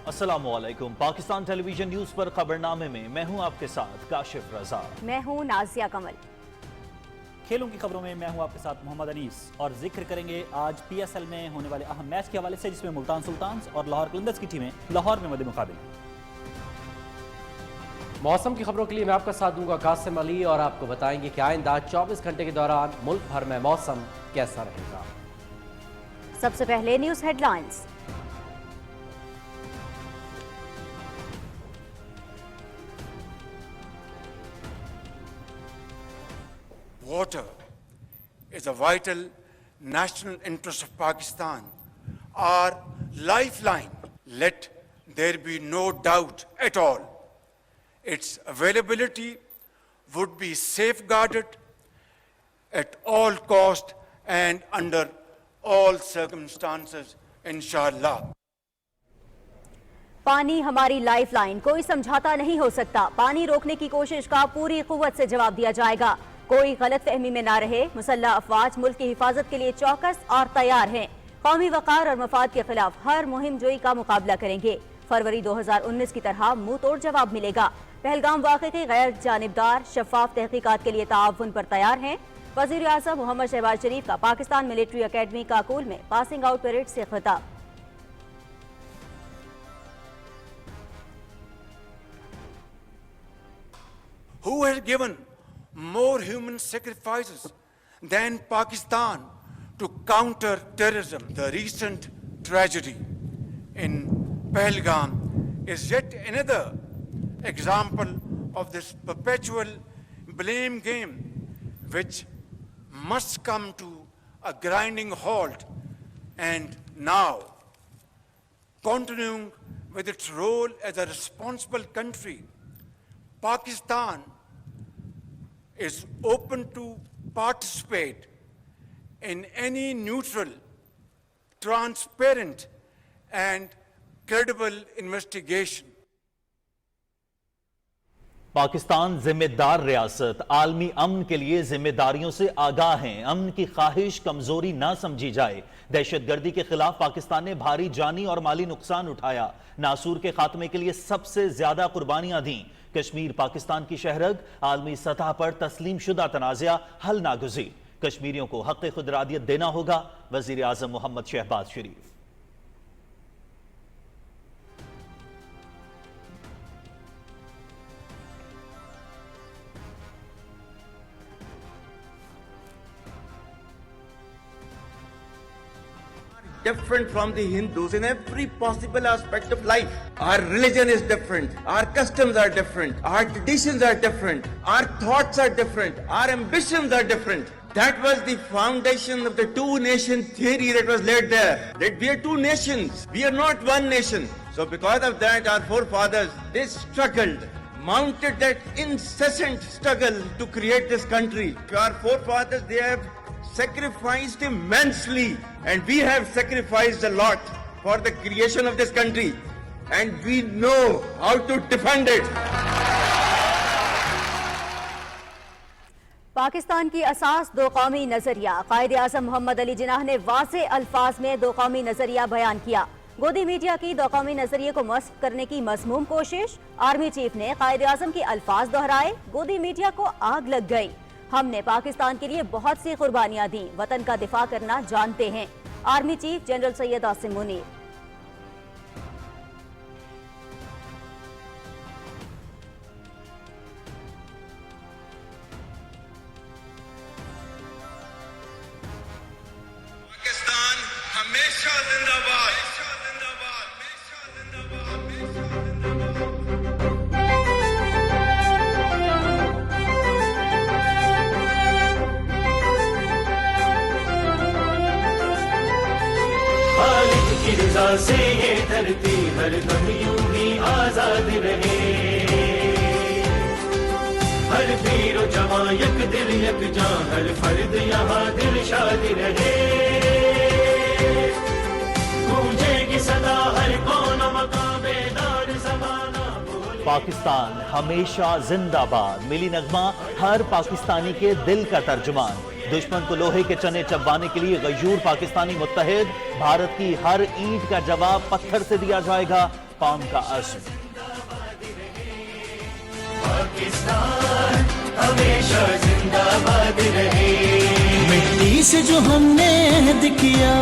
अस्सलामुअलैकुम। Pakistan television news पर खबरनामे में मैं हूं आपके साथ काशिफ रजा। मैं हूं नाजिया कमल। खेलों की खबरों में मैं हूं आपके साथ मोहम्मद अनीस और जिक्र करेंगे आज पीएसएल में होने वाले अहम मैच के हवाले से, जिसमें मुल्तान सुल्तान्स और लाहौर कलंदर्स की टीमें लाहौर में मद्दे मुकाबले। मौसम की खबरों के लिए मैं आपका साथ दूंगा कासिम अली और आपको बताएंगे कि आइंदा 24 घंटे के दौरान मुल्क भर में मौसम कैसा रहेगा। सबसे पहले news headlines. Water is a vital national interest of Pakistan, our lifeline. Let there be no doubt at all. Its availability would be safeguarded at all cost and under all circumstances, inshallah. पानी हमारी lifeline, कोई समझौता नहीं हो सकता। पानी रोकने की कोशिश का पूरी कुव्वत से जवाब दिया जाएगा। कोई गलत फहमी में ना रहे। मुसल्लह अफवाज मुल्क की हिफाजत के लिए चौकस और तैयार हैं। कौमी वकार और मफाद के खिलाफ हर मुहिम जोई का मुकाबला करेंगे। फरवरी 2019 की तरह मुंह तोड़ जवाब मिलेगा। पहलगाम वाक़े की गैर जानिबदार शफाफ तहकीकात के लिए ताउन पर तैयार हैं। वज़ीर आज़म मोहम्मद शहबाज शरीफ का पाकिस्तान मिलिट्री अकेडमी काकुल में पासिंग आउट परेड से खिताब। Who has given more human sacrifices than Pakistan to counter terrorism? The recent tragedy in Pahalgam is yet another example of this perpetual blame game, which must come to a grinding halt. And now, continuing with its role as a responsible country, Pakistan is open to participate in any neutral, transparent, and credible investigation. Pakistan जिम्मेदार रियासत आलमी अमन के लिए जिम्मेदारियों से आगाह हैं। अमन की ख्वाहिश कमजोरी ना समझी जाए। दहशतगर्दी के खिलाफ पाकिस्तान ने भारी जानी और माली नुकसान उठाया। नासूर के खात्मे के लिए सबसे ज्यादा कुर्बानियां दी। कश्मीर पाकिस्तान की शहरग, आलमी सतह पर तस्लीम शुदा तनाज़ा हल नागुज़ीर। कश्मीरियों को हक़ खुदरादियत देना होगा। वज़ीर आज़म मोहम्मद शहबाज शरीफ। Different from the Hindus in every possible aspect of life. Our religion is different, our customs are different, our traditions are different, our thoughts are different, our ambitions are different. That was the foundation of the two-nation theory that was laid there. That we are two nations, we are not one nation. So because of that, our forefathers, they struggled, mounted that incessant struggle to create this country. Our forefathers, they have sacrificed immensely, and we have sacrificed a lot for the creation of this country, and we know how to defend it. Pakistan की असास दो कौमी नजरिया। कायदे आज़म मोहम्मद अली जिन्नाह ने वाज़े अल्फाज में दो कौमी नजरिया बयान किया। गोदी मीडिया की दो कौमी नजरिए को मस्क करने की मज़मूम कोशिश। आर्मी चीफ ने कायदे आज़म के अल्फाज दोहराए। गोदी मीडिया को आग लग गई। हमने पाकिस्तान के लिए बहुत सी कुर्बानियां दी, वतन का दिफा करना जानते हैं। Army chief general Syed Asim Munir. Pakistan हमेशा जिंदाबाद। से ये धरती हर दम यूं ही आजाद रहे। हर वीर जवां यक दिल यक जान, हर फर्द यहाँ दिल शाद रहे। गूंजेगी सदा हर कौन मकाम बेदार ज़माना बोले। पाकिस्तान हमेशा जिंदाबाद मिली नगमा हर पाकिस्तानी के दिल का तर्जुमान। दुश्मन को लोहे के चने चबवाने के लिए गयूर पाकिस्तानी मुत्तहिद। भारत की हर ईंट का जवाब पत्थर से दिया जाएगा। कौम का अज़्म। पाकिस्तान हमेशा जिंदाबाद रहे। मिट्टी से जो हमने अहद किया,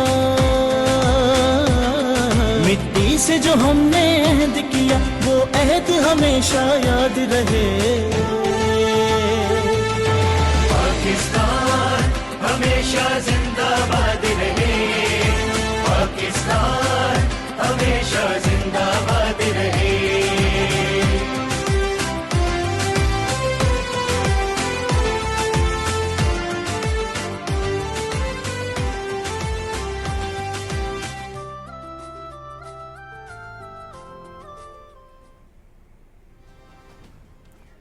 मिट्टी से जो हमने अहद किया, वो अहद हमेशा याद रहे। पाकिस्तान हमेशा जिंदाबाद रहे। पाकिस्तान हमेशा जिंदाबाद रहे।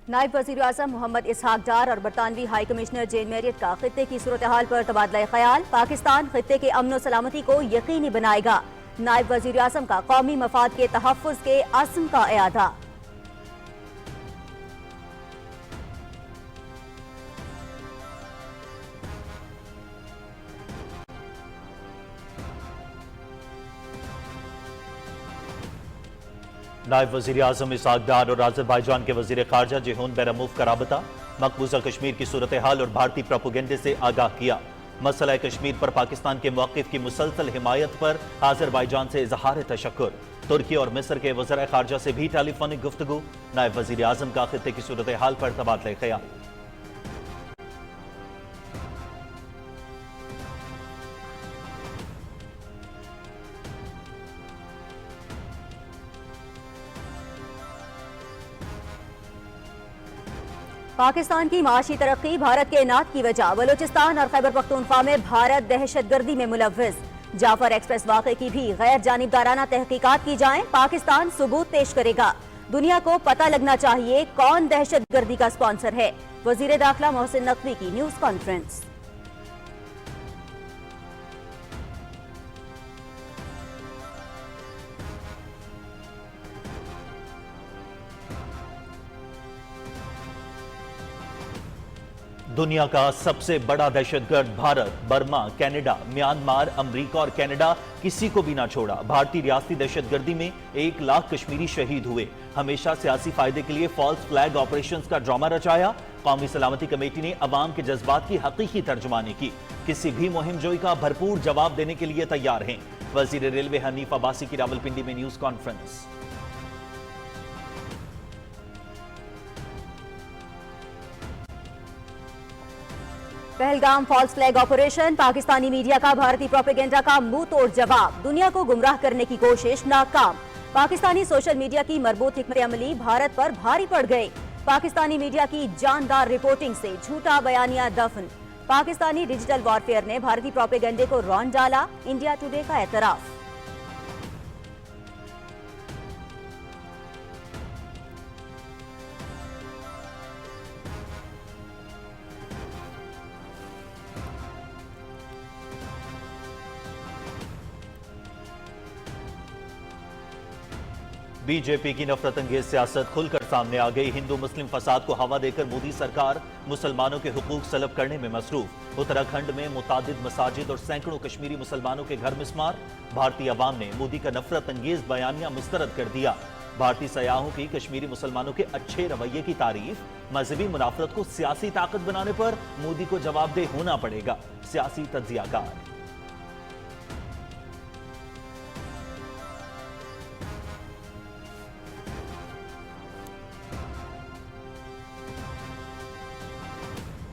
नायब वज़ीर आज़म मोहम्मद इसहाक डार और बरतानवी हाई कमिश्नर जेन मैरियट का खित्ते की सूरत हाल पर तबादला ख्याल। पाकिस्तान खित्ते के अमन और सलामती को यकीनी बनाएगा। नायब वज़ीर आज़म का कौमी मफाद के तहफ़्फ़ुज़ के अज़्म का इआदा। नायब वज़ीर आज़म इसहाक डार और आज़रबाईजान के वज़ीर ख़ारजा जेहून बेरमूफ का राबता। मकबूजा कश्मीर की सूरत हाल और भारतीय प्रोपेगेंडे से आगाह किया। मसला कश्मीर पर पाकिस्तान के मौक़िफ़ की मुसलसल हिमायत पर आज़रबाईजान से इज़हार तशक्कुर। तुर्की और मिस्र के वज़ीर ख़ारजा से भी टेलीफोनिक गुफ्तगू। नायब वज़ीर आज़म का खित्ते की सूरत हाल पर तबादला ख्याल। पाकिस्तान की माशी तरक्की भारत के इनात की वजह। बलूचिस्तान और खैबर पख्तूनख्वा में भारत दहशतगर्दी में मुलव्विस। जाफर एक्सप्रेस वाक़े की भी गैर जानिबदाराना तहकीकात की जाएं। पाकिस्तान सबूत पेश करेगा। दुनिया को पता लगना चाहिए कौन दहशतगर्दी का स्पॉन्सर है। वज़ीर दाखिला मोहसिन नकवी की न्यूज़ कॉन्फ्रेंस। दुनिया का सबसे बड़ा दहशतगर्द भारत, बर्मा, कनाडा, म्यांमार, अमरीका और कनाडा किसी को भी ना छोड़ा। भारतीय रियासती दहशतगर्दी में 1 लाख कश्मीरी शहीद हुए। हमेशा सियासी फायदे के लिए फॉल्स फ्लैग ऑपरेशंस का ड्रामा रचाया। कौमी सलामती कमेटी ने अवाम के जज्बात की हकीकी तर्जुमानी की। किसी भी मुहिम जोई का भरपूर जवाब देने के लिए तैयार हैं। वजीर रेलवे हनीफ अब्बासी की रावलपिंडी में news conference. Pahalgam false flag operation, Pakistani media का भारतीय प्रोपेगेंडा का मुंह तोड़ जवाब। दुनिया को गुमराह करने की कोशिश नाकाम। पाकिस्तानी सोशल मीडिया की मरबूत हिकमत अमली भारत पर भारी पड़ गई। पाकिस्तानी मीडिया की जानदार रिपोर्टिंग से झूठा बयानिया दफन। पाकिस्तानी डिजिटल वॉरफेयर ने भारतीय प्रोपेगेंडे को रौंद डाला। इंडिया टुडे का एतराफ। बीजेपी की नफरत अंगेज सियासत खुलकर सामने आ गई। हिंदू मुस्लिम फसाद को हवा देकर मोदी सरकार मुसलमानों के हुकूक सलब करने में मसरूफ। उत्तराखंड में मुतादिद मसाजिद और सैकड़ों कश्मीरी मुसलमानों के घर मिस्मार। भारतीय अवाम ने मोदी का नफरत अंगेज बयानिया मुस्तरद कर दिया। भारतीय सयाहों की कश्मीरी मुसलमानों के अच्छे रवैये की तारीफ। मजहबी मुनाफरत को सियासी ताकत बनाने पर मोदी को जवाबदेह होना पड़ेगा। सियासी तज्जियाकार।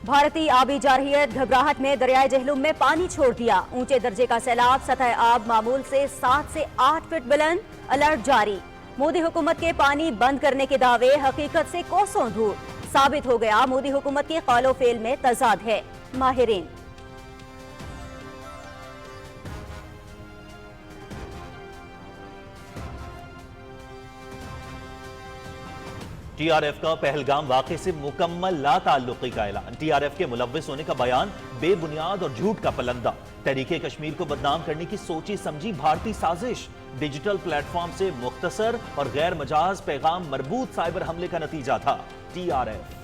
भारतीय आबी जारहियत घबराहट में दरियाए जहलुम में पानी छोड़ दिया। ऊंचे दर्जे का सैलाब, सतह आब मामूल से 7 से 8 फीट बुलंद। अलर्ट जारी। मोदी हुकूमत के पानी बंद करने के दावे हकीकत से कोसों दूर। साबित हो गया मोदी हुकूमत के कौलो फेल में तजाद है। माहिरीन। टीआरएफ का पहलगाम वाक़े से मुकम्मल लाताल्लुक़ी का ऐलान। टीआरएफ के मुलव्विस होने का बयान बेबुनियाद और झूठ का पलंदा। तहरीके कश्मीर को बदनाम करने की सोची समझी भारतीय साजिश। डिजिटल प्लेटफॉर्म से मुख्तसर और गैर मजाज पैगाम मरबूत साइबर हमले का नतीजा था। टीआरएफ।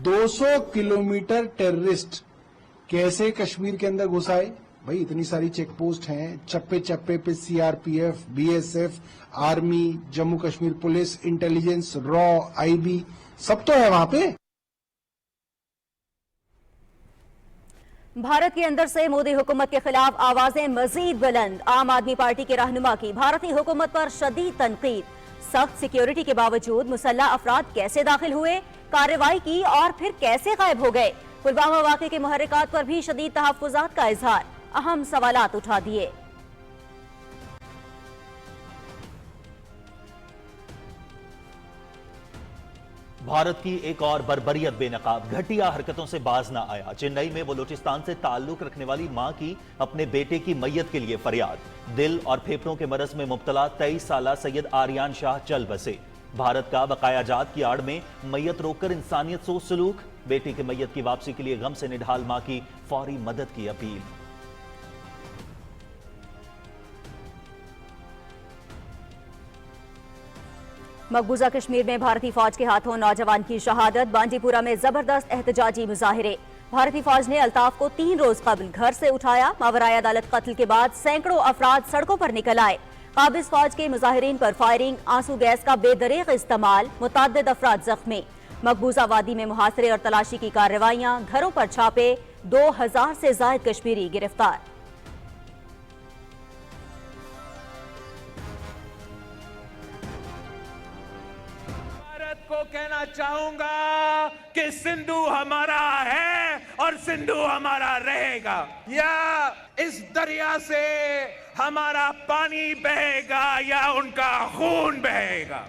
200 किलोमीटर टेररिस्ट कैसे कश्मीर के अंदर घुस आए? भाई इतनी सारी चेक पोस्ट हैं, चप्पे चप्पे पे CRPF, BSF, army, Jammu Kashmir police, intelligence, raw, IB सब तो है वहां पे। भारत के अंदर से मोदी हुकूमत के खिलाफ आवाजें मजीद बुलंद। आम आदमी पार्टी के रहनुमा की भारतीय हुकूमत पर शदीद तनकीद। सख्त सिक्योरिटी के बावजूद मुसल्लह अफराद कैसे दाखिल हुए, कार्रवाई की और फिर कैसे गायब हो गए? पुलवामा वाक़े के मुहर्रिकात पर भी शदीद तहफ़्फ़ुज़ात का इजहार, अहम सवालात उठा दिए। भारत की एक और बर्बरियत बेनकाब घटिया हरकतों से बाज ना आया। चेन्नई में बलूचिस्तान से ताल्लुक रखने वाली मां की अपने बेटे की मैयत के लिए फरियाद। दिल और फेफड़ों के मरज में मुब्तला 23 साला सैयद आर्यान शाह चल बसे। भारत का बकायाजात की आड़ में मैयत रोककर इंसानियत सोच सलूक। बेटे की मैयत की वापसी के लिए गम से निढाल मां की फौरी मदद की अपील। मकबूजा कश्मीर में भारतीय फौज के हाथों नौजवान की शहादत। बांडीपुरा में जबरदस्त एहतजाजी मुजाहिरे। भारतीय फौज ने अल्ताफ को 3 रोज कबल घर से उठाया। मावराए अदालत कत्ल के बाद सैकड़ों अफराद सड़कों पर निकल आए। काबिज फौज के मुजाहिरीन पर फायरिंग, आंसू गैस का बेदरीग इस्तेमाल, मुतअद्दिद अफराद जख्मी। मकबूजा वादी में मुहासरे और तलाशी की कार्रवाइयां, घरों पर छापे, 2000 से जायद कश्मीरी गिरफ्तार। को कहना चाहूंगा कि सिंधु हमारा है और सिंधु हमारा रहेगा। या इस दरिया से हमारा पानी बहेगा या उनका खून बहेगा।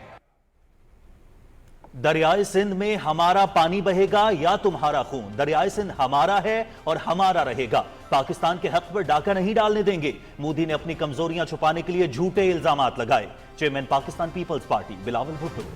दरियाए सिंध में हमारा पानी बहेगा या तुम्हारा खून। दरियाए सिंध हमारा है और हमारा रहेगा। पाकिस्तान के हक पर डाका नहीं डालने देंगे। मोदी ने अपनी कमजोरियां छुपाने के लिए झूठे इल्जामात लगाए। Chairman Pakistan peoples party Bilawal Bhutto.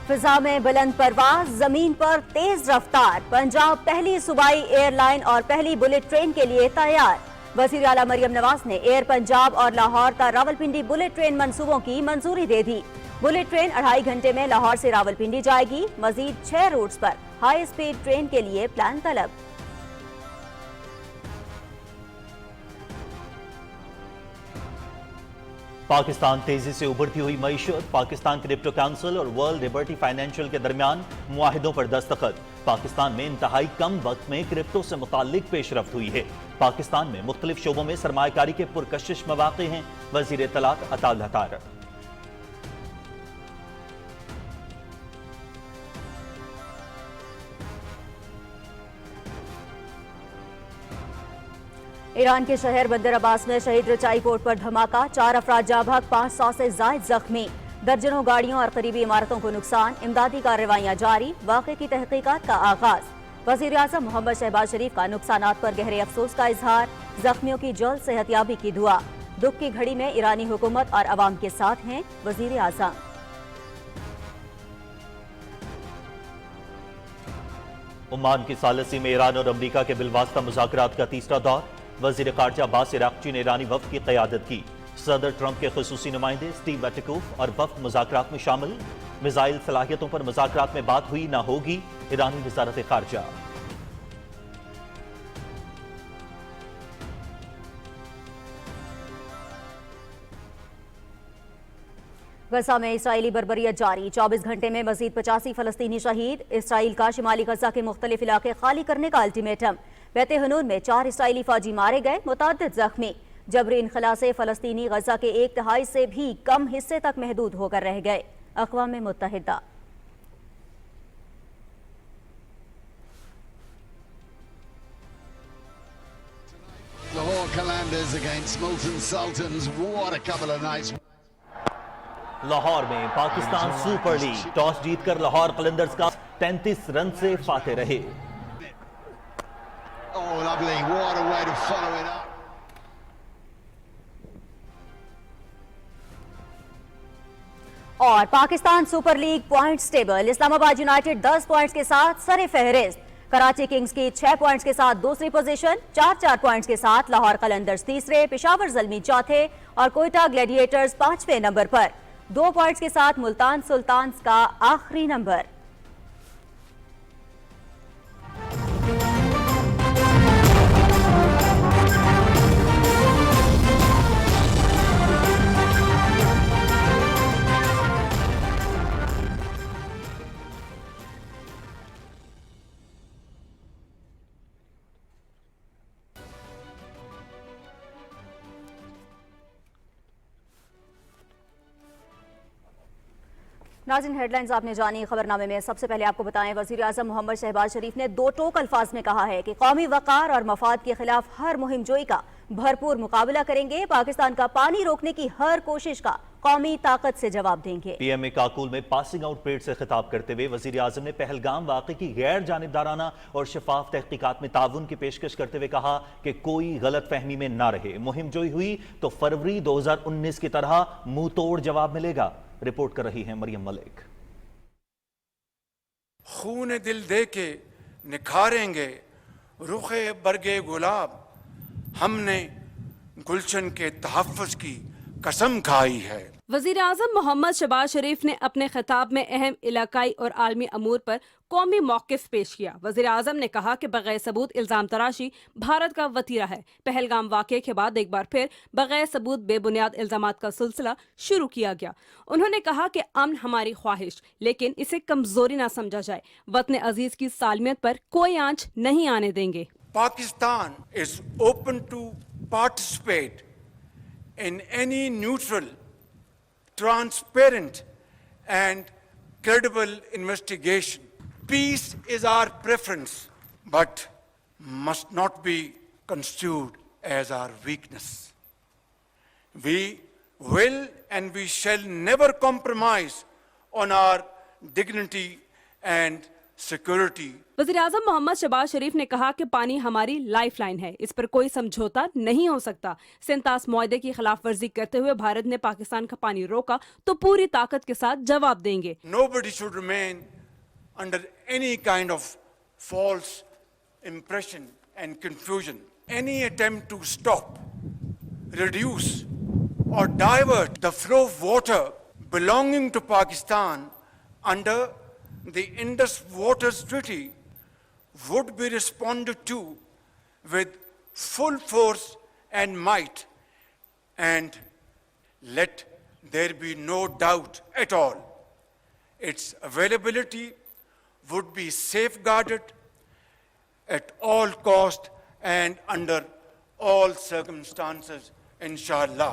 फिजा में बुलंद परवाज, जमीन पर तेज रफ्तार। पंजाब पहली सूबाई एयरलाइन और पहली बुलेट ट्रेन के लिए तैयार। वजीर आला मरियम नवाज ने एयर पंजाब और लाहौर ता रावलपिंडी बुलेट ट्रेन मंसूबों की मंजूरी दे दी। बुलेट ट्रेन 2.5 घंटे में लाहौर से रावलपिंडी जाएगी। मजीद 6 रूट्स पर हाई स्पीड ट्रेन के लिए प्लान तलब। पाकिस्तान तेजी से उभरती हुई मईशत। पाकिस्तान क्रिप्टो काउंसिल और वर्ल्ड लिबर्टी फाइनेंशियल के दरमियान मुआहिदों पर दस्तखत। पाकिस्तान में इंतहाई कम वक्त में क्रिप्टो से मुताल्लिक पेशरफ्त हुई है। पाकिस्तान में मुख्तलिफ शोबों में सरमायाकारी के पुरकशिश मौक़े हैं। वज़ीर इत्तलात अता लतार। ईरान के शहर बंदर अब्बास में शहीद रचाई पोर्ट पर धमाका, 4 अफराद जाँ बहक, 500 से जायद जख्मी। दर्जनों गाड़ियों और करीबी इमारतों को नुकसान। इमदादी कार्रवाइयां जारी। वाक़े की तहकीकात का आगाज। वज़ीर आज़म मोहम्मद शहबाज शरीफ का नुकसानात पर गहरे अफसोस का इजहार। जख्मियों की जल्द सेहतियाबी की दुआ। दुख की घड़ी में ईरानी हुकूमत और अवाम के साथ हैं वज़ीर आज़म। ओमान की सालसी में ईरान और अमरीका के बिलवास्ता मुज़ाकरात का तीसरा दौर। वज़ीर ख़ारजा अब्बास इराक़ची ने ईरानी वफ़द की क़यादत की। सदर ट्रंप के ख़ुसूसी नुमाइंदे स्टीव वैटिकोफ और वफ़द मुज़ाकरात में शामिल। मिसाइल सलाहियतों पर मुज़ाकरात में बात हुई ना होगी, ईरानी वज़ारत ख़ारजा। गजा में इसराइली बर्बरियत जारी। 24 घंटे में मजीद 85 फलस्तीनी शहीद। इसराइल का शिमाली गजा के मुख्तलिफ इलाके खाली करने का अल्टीमेटम। बैते हनून में 4 इसराइली फौजी मारे गए, मुतअद्दिद जख्मी। जबरी इनखला से फलस्तीनी गजा के 1/3 से भी कम हिस्से तक महदूद होकर रह गए। अक़वाम मुत्तहिदा। Lahore Qalandars against Multan Sultans. What a couple of nights. Lahore में पाकिस्तान सुपर लीग टॉस जीतकर लाहौर कलंदर्स का 33 रन से फाते रहे। Oh, lovely. What a way to follow it up. और Pakistan super league points table. Islamabad United 10 points के साथ सरे फहरिस्त। कराची किंग्स की 6 पॉइंट्स के साथ दूसरी पोजीशन, 4 पॉइंट्स के साथ लाहौर कलंदर्स तीसरे, पेशावर ज़ल्मी चौथे और कोयटा ग्लैडिएटर्स 5वें नंबर पर। 2 पॉइंट्स के साथ मुल्तान सुल्तान्स का आखिरी नंबर। नाज़रीन, हेडलाइंस आपने जानी। खबरनामे में सबसे पहले आपको बताएं, वज़ीर आज़म मोहम्मद शहबाज शरीफ ने 2 टोक अल्फाज में कहा है कि कौमी वक़ार और मफाद के खिलाफ हर मुहिम जोई का भरपूर मुकाबला करेंगे। पाकिस्तान का पानी रोकने की हर कोशिश का कौमी ताकत से जवाब देंगे। पीएमए काकुल में पासिंग आउट परेड से खिताब करते हुए वज़ीर आज़म ने पहलगाम वाक़े की गैर जानिबदाराना और शफाफ तहकीकात में ताउन की पेशकश करते हुए कहा कि कोई गलत फहमी में ना रहे। मुहिम जोई हुई तो फरवरी 2019 की तरह मुंह तोड़ जवाब मिलेगा। रिपोर्ट कर रही है मरियम मलिक। खून दिल दे के निखारेंगे रुखे बरगे गुलाब, हमने गुलशन के तहफ़्फ़ुज़ की कसम खाई है। वज़ीर आज़म मोहम्मद शहबाज शरीफ ने अपने खिताब में अहम इलाकाई और आलमी अमूर पर कौमी मौक़िफ़ पेश किया। वज़ीर आज़म ने कहा कि बग़ैर सबूत इल्ज़ाम तराशी भारत का वतीरा है। पहलगाम वाक़े के बाद एक बार फिर बग़ैर सबूत बेबुनियाद इल्ज़ामात का सिलसिला शुरू किया गया। उन्होंने कहा कि अमन हमारी ख्वाहिश, लेकिन इसे कमज़ोरी ना समझा जाए। वतन अजीज़ की सालमियत पर कोई आंच नहीं आने देंगे। Pakistan is open to participate in any neutral, transparent and credible investigation. Peace is our preference, but must not be construed as our weakness. We will and we shall never compromise on our dignity and security. वज़ीर आज़म मोहम्मद शहबाज शरीफ ने कहा कि पानी हमारी life line है, इस पर कोई समझौता नहीं हो सकता। सेंतास मुआहदे की खिलाफ वर्जी करते हुए भारत ने पाकिस्तान का पानी रोका तो पूरी ताकत के साथ जवाब देंगे। Nobody should remain under any kind of false impression and confusion. Any attempt to stop, reduce or divert the flow of water belonging to Pakistan under the Indus Waters Treaty would be responded to with full force and might, and let there be no doubt at all, its availability would be safeguarded at all cost and under all circumstances, inshallah.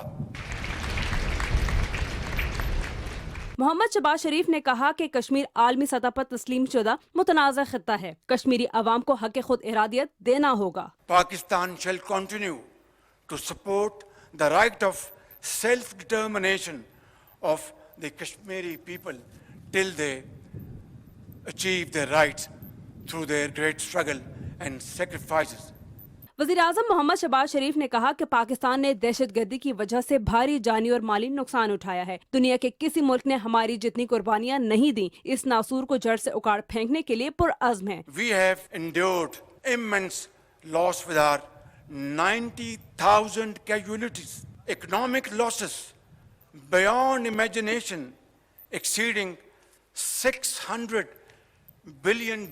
Mohammad Shahbaz शरीफ ने कहा कि कश्मीर आलमी सतह पर तस्लीम शुदा मुतनाज़ा खित्ता है। कश्मीरी अवाम को हक़ खुद इरादियत देना होगा। Pakistan shall continue to support the right of self-determination of the Kashmiri people till they achieve their rights through their great struggle and sacrifices. वज़ीर आज़म मोहम्मद शहबाज शरीफ ने कहा कि पाकिस्तान ने दहशतगर्दी की वजह से भारी जानी और माली नुकसान उठाया है। दुनिया के किसी मुल्क ने हमारी जितनी कुर्बानियां नहीं दी। इस नासूर को जड़ से उखाड़ फेंकने के लिए पुरअज़्म है। We have endured immense loss with our 90,000 casualties, economic losses beyond imagination exceeding $600 billion.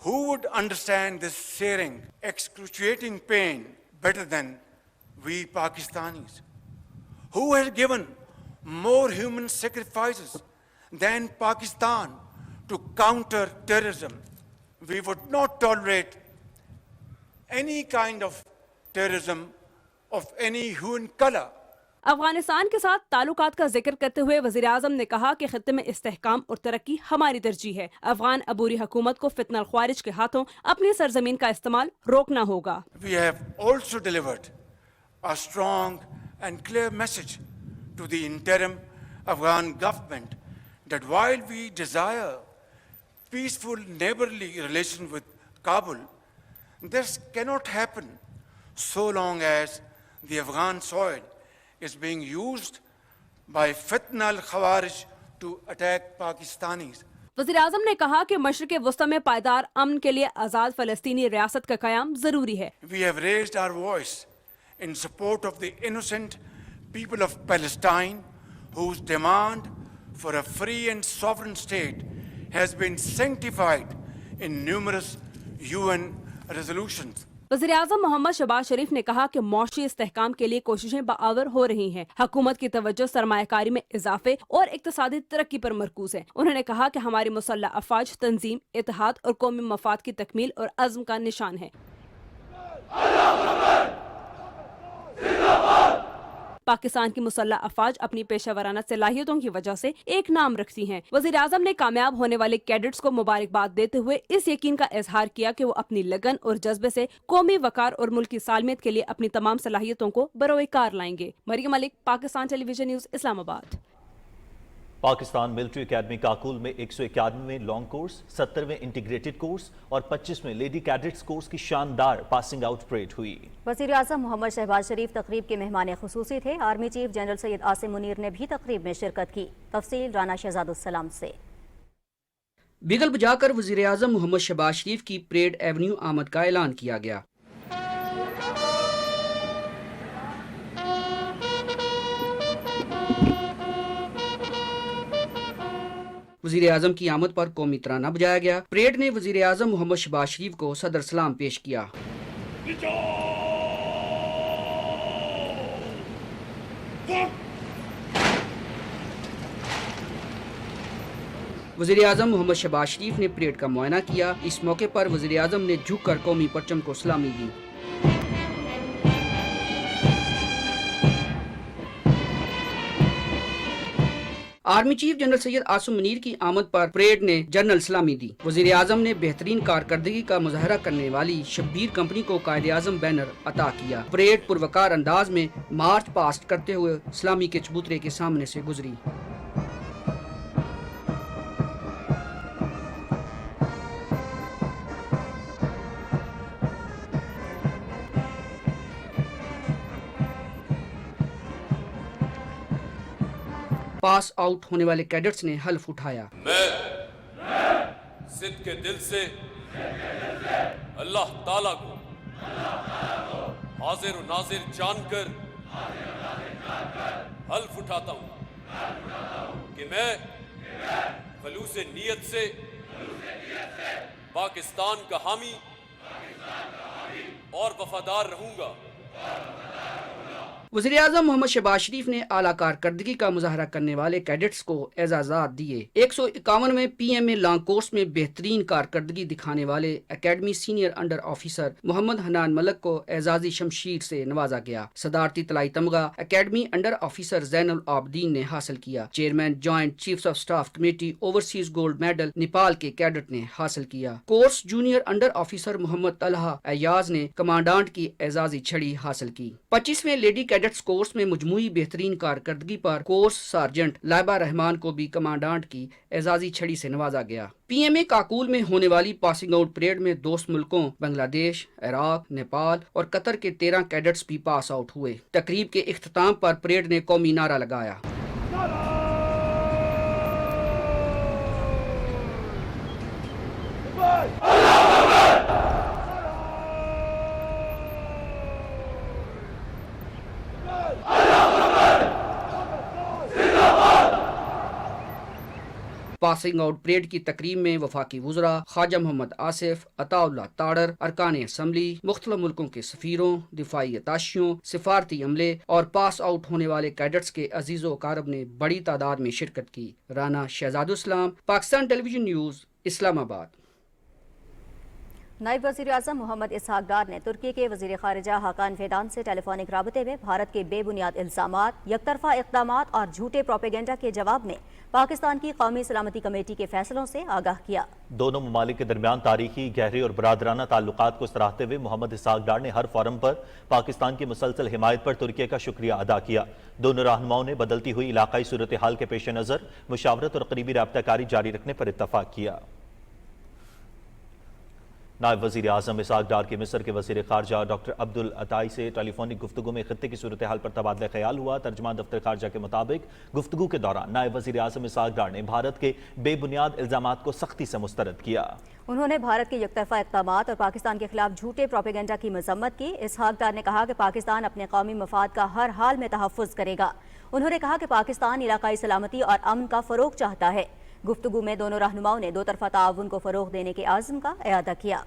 Who would understand this searing, excruciating pain better than we Pakistanis? Who has given more human sacrifices than Pakistan to counter terrorism? We would not tolerate any kind of terrorism of any hue and color. Afghanistan के साथ ताल्लुकात का जिक्र करते हुए वज़ीर आज़म ने कहा कि खित्ते में इस्तेहकाम और तरक्की हमारी तरजीह है। अफगान अबूरी हुकूमत को फितना ख्वारिज के हाथों अपनी सरजमीन का इस्तेमाल रोकना होगा। We have also delivered a strong and clear message to the interim Afghan government that while we desire peaceful neighborly relations with Kabul, this cannot happen so long as the Afghan soil is being used by fitna al-Khawarij to attack Pakistanis. वज़ीर-ए-आज़म ने कहा कि मशरिक़ वस्ता में पायदार अमन के लिए आज़ाद फ़लस्तीनी रियासत का क़याम ज़रूरी है। We have raised our voice in support of the innocent people of Palestine whose demand for a free and sovereign state has been sanctified in numerous UN resolutions. वज़ीर-ए-आज़म मोहम्मद शहबाज शरीफ ने कहा कि मौशी इस्तेहकाम के लिए कोशिशें बाआवर हो रही हैं। हुकूमत की तवज्जो सरमायाकारी में इजाफे और इक्तिसादी तरक्की पर मरकूज है। उन्होंने कहा कि हमारी मुसल्लह अफवाज तंजीम, इत्तेहाद और कौमी मफाद की तकमील और अज़्म का निशान है। पाकिस्तान की मुसल्लह अफवाज अपनी पेशेवराना सलाहियतों की वजह से एक नाम रखती हैं। वज़ीर-ए-आज़म ने कामयाब होने वाले कैडेट्स को मुबारकबाद देते हुए इस यकीन का इजहार किया कि वो अपनी लगन और जज्बे से कौमी वकार और मुल्क की सालमियत के लिए अपनी तमाम सलाहियतों को बरोए कार लाएंगे। Maryam Malik, Pakistan television news, Islamabad. Pakistan military academy Kakul में 191वें लॉन्ग कोर्स, 70वें इंटीग्रेटेड कोर्स और 25वें लेडी कैडेट्स कोर्स की शानदार पासिंग आउट परेड हुई। वज़ीर-ए-आज़म मोहम्मद शहबाज शरीफ तकरीब के मेहमान खुसूसी थे। Army chief general Syed Asim Munir ने भी तकरीब में शिरकत की। तफसील राना शहजादुस्सलाम से। बिगल बजाकर वज़ीर-ए-आज़म मोहम्मद शहबाज शरीफ की परेड एवेन्यू आमद का ऐलान किया गया। वज़ीर-ए-आज़म की आमद पर कौमी तराना बजाया गया। परेड ने वज़ीर-ए-आज़म मोहम्मद शहबाज शरीफ को सदर सलाम पेश किया। वज़ीर-ए-आज़म मोहम्मद शहबाज शरीफ ने परेड का मुआयना किया। इस मौके पर वज़ीर-ए-आज़म ने झुककर कौमी परचम को सलामी दी। Army chief general Syed Asim Munir की आमद पर परेड ने जनरल सलामी दी। वज़ीर-ए-आज़म ने बेहतरीन कारकर्दगी का मुजाहरा करने वाली शब्बीर कंपनी को कायदे-आज़म बैनर अता किया। परेड पुरवकार अंदाज में मार्च पास्ट करते हुए सलामी के चबूतरे के सामने से गुजरी। पास आउट होने वाले कैडेट्स ने हल्फ उठाया। मैं सिद्ध के दिल से अल्लाह ताला को हाजिर और नाजिर जानकर हल्फ उठाता हूँ कि मैं खलूस नीयत से पाकिस्तान का हामी और वफादार रहूंगा। वज़ीर-ए-आज़म मोहम्मद शहबाज शरीफ ने आला कारकर्दगी का मुजाहरा करने वाले कैडेट्स को एजाज़ात दिए। 151वें PMA लॉन्ग कोर्स में बेहतरीन कारकर्दगी दिखाने वाले academy senior under officer Mohammad Hanan Malik को एजाज़ी शमशीर से नवाजा गया। सदारती तलाई तमगा academy under officer Zainul Abideen ने हासिल किया। Chairman joint chiefs of staff committee overseas gold medal Nepal के कैडेट ने हासिल किया। Course junior under officer Mohammad Talha Ayaz ने कमांडेंट की एजाज़ी छड़ी हासिल की। 25वें लेडी कैडेट्स कोर्स में मजमूई बेहतरीन कारकर्दगी पर कोर्स सार्जेंट लाइबा रहमान को भी कमांडेंट की एजाजी छड़ी से नवाजा गया। PMA काकुल में होने वाली पासिंग आउट परेड में दोस्त मुल्कों बांग्लादेश, इराक, नेपाल और कतर के 13 कैडेट्स भी पास आउट हुए। तकरीब के इख्तिताम पर परेड ने कौमी नारा लगाया। पासिंग आउट परेड की तकरीब में वफाकी वुज़रा ख्वाजा मोहम्मद आसिफ, अताउल्लाह ताड़र, अरकान असम्बली, मुख्तलिफ मुल्कों के सफीरों, दिफाई अताशियों, सिफारती अमले और पास आउट होने वाले कैडेट्स के अजीज़ो कारब ने बड़ी तादाद में शिरकत की। Rana Shahzadussalam, Pakistan television news, Islamabad. नायब वज़ीर-ए-आज़म मोहम्मद इसहाक डार ने तुर्की के वज़ीर ख़ारिजा हाकान फिदान से टेलीफोनिक राबते में भारत के बेबुनियाद इल्ज़ामात, यकतरफा इक़दामात और झूठे प्रोपेगेंडा के जवाब में पाकिस्तान की कौमी सलामती कमेटी के फैसलों से आगाह किया। दोनों ममालिक के दरमियान तारीखी, गहरे और बरादराना ताल्लुकात को सराहते हुए मोहम्मद इसहाक डार ने हर फोरम पर पाकिस्तान की मुसलसल हिमायत पर तुर्की का शुक्रिया अदा किया। दोनों रहनुमाओं ने बदलती हुई इलाकाई सूरत हाल के पेश नज़र मुशावरत और करीबी राब्ताकारी जारी रखने पर इत्तफाक किया। नायब वज़ीर आज़म इसहाक डार की मिस्र के वज़ीर ख़ारजा डॉक्टर अब्दुल अताई से टेलीफोनिक गुफ्तगू में खत्ते की सूरत हाल पर तबादला ख्याल हुआ। तर्जुमान दफ्तर ख़ारजा के मुताबिक गुफ्तगू के दौरान नायब वज़ीर आज़म इसहाक डार ने भारत के बेबुनियाद इल्ज़ामात को सख्ती से मुस्तरद किया। उन्होंने भारत के यकतरफा इक़दामात और पाकिस्तान के खिलाफ झूठे प्रोपेगेंडा की मजम्मत की। इसहाक डार ने कहा कि पाकिस्तान अपने कौमी मफाद का हर हाल में तहफ़्फ़ुज़ करेगा। उन्होंने कहा कि पाकिस्तान इलाकाई सलामती और अमन का फ़रोग़ चाहता है। गुफ्तगू में दोनों रहनुमाओं ने दो तरफ़ा ताउन को फ़रोग़ देने के आज़म का इआदा किया।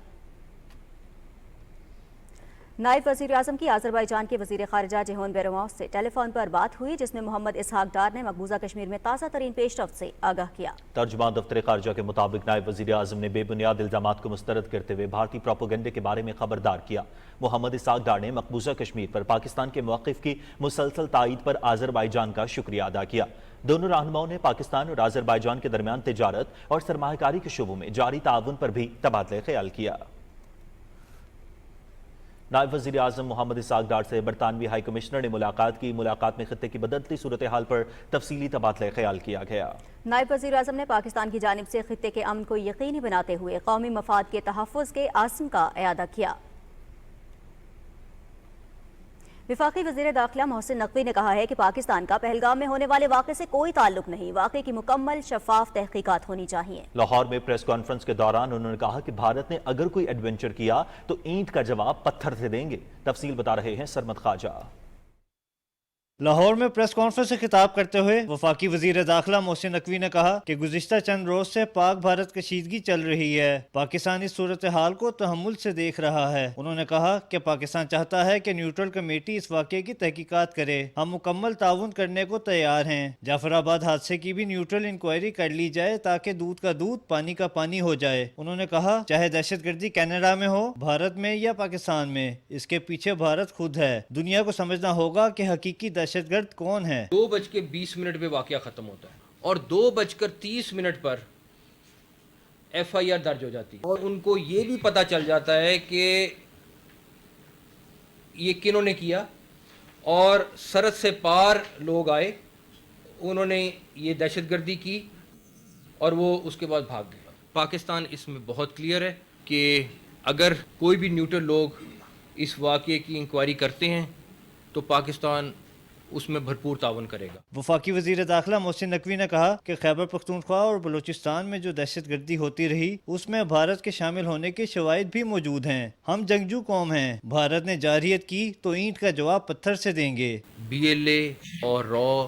नायब वज़ीर आज़म की आज़रबाईजान के वज़ीर ख़ारिजा जेहोन बेरोमोस से टेलीफोन पर बात हुई, जिसमें मोहम्मद इसहाक डार ने मकबूजा कश्मीर में ताज़ा तरीन पेशरफ्त से आगाह किया। तर्जुमान दफ्तर ख़ारजा के मुताबिक नायब वज़ीर आज़म ने बेबुनियाद इल्ज़ामात को मुस्तरद करते हुए भारतीय प्रोपेगेंडे के बारे में खबरदार किया। मोहम्मद इसहाक डार ने मकबूजा कश्मीर पर पाकिस्तान के मौक़िफ़ की मुसलसल तायीद पर आज़रबाईजान का शुक्रिया अदा किया। दोनों रहनुमाओं ने पाकिस्तान और आज़रबाईजान के दरमियान तिजारत और सरमायाकारी के शोबों में जारी ताउन पर भी तबादला ख्याल किया। नायब वज़ीर आज़म मोहम्मद इसहाक डार से बरतानवी हाई कमिश्नर ने मुलाकात की। मुलाकात में खत्ते की बदलती सूरत हाल पर तफसीली तबादला ख्याल किया गया। नायब वज़ीर आज़म ने पाकिस्तान की जानिब से खित्ते के अमन को यकीनी बनाते हुए कौमी मफाद के तहफ़्फ़ुज़ के आज़म का इआदा किया। वफाकी वज़ीर दाखिला मोहसिन नकवी ने कहा है कि पाकिस्तान का पहलगाम में होने वाले वाक़े से कोई ताल्लुक नहीं, वाक़े की मुकम्मल शफ़ाफ तहक़ीक़ात होनी चाहिए। लाहौर में प्रेस कॉन्फ्रेंस के दौरान उन्होंने कहा कि भारत ने अगर कोई एडवेंचर किया तो ईंट का जवाब पत्थर से देंगे। तफसील बता रहे हैं सरमद ख्वाजा। लाहौर में प्रेस कॉन्फ्रेंस से खिताब करते हुए वफाकी वजीर दाखिला मोहसिन नकवी ने कहा कि गुज़िश्ता चंद रोज से पाक भारत कशीदगी चल रही है। पाकिस्तान इस सूरत हाल को तहम्मुल से देख रहा है। उन्होंने कहा कि पाकिस्तान चाहता है कि न्यूट्रल कमेटी इस वाक़े की तहकीकात करे। हम मुकम्मल ताउन करने को तैयार हैं। जाफराबाद हादसे की भी न्यूट्रल इंक्वायरी कर ली जाए ताकि दूध का दूध पानी का पानी हो जाए। उन्होंने कहा चाहे दहशत गर्दी कनाडा में हो, भारत में या पाकिस्तान में, इसके पीछे भारत खुद है। दुनिया को समझना होगा कि हकीकी दहशतगर्द कौन है। 2:20 पे वाकया खत्म होता है और 2:30 पर FIR दर्ज हो जाती है और उनको ये भी पता चल जाता है कि ये किन्होंने किया और सरहद से पार लोग आए, उन्होंने ये दहशतगर्दी की और वो उसके बाद भाग गए। पाकिस्तान इसमें बहुत क्लियर है कि अगर कोई भी न्यूट्रल लोग इस वाकये की इंक्वायरी करते हैं तो पाकिस्तान उसमें भरपूर तावन करेगा। वफाकी वजीर दाखिला मोहसिन नकवी ने कहा कि खैबर पख्तूनख्वा और बलूचिस्तान में जो दहशत गर्दी होती रही उसमें भारत के शामिल होने के शवाहिद भी मौजूद हैं। हम जंगजू कौम हैं। भारत ने जारहियत की तो ईंट का जवाब पत्थर से देंगे। BLA और रॉ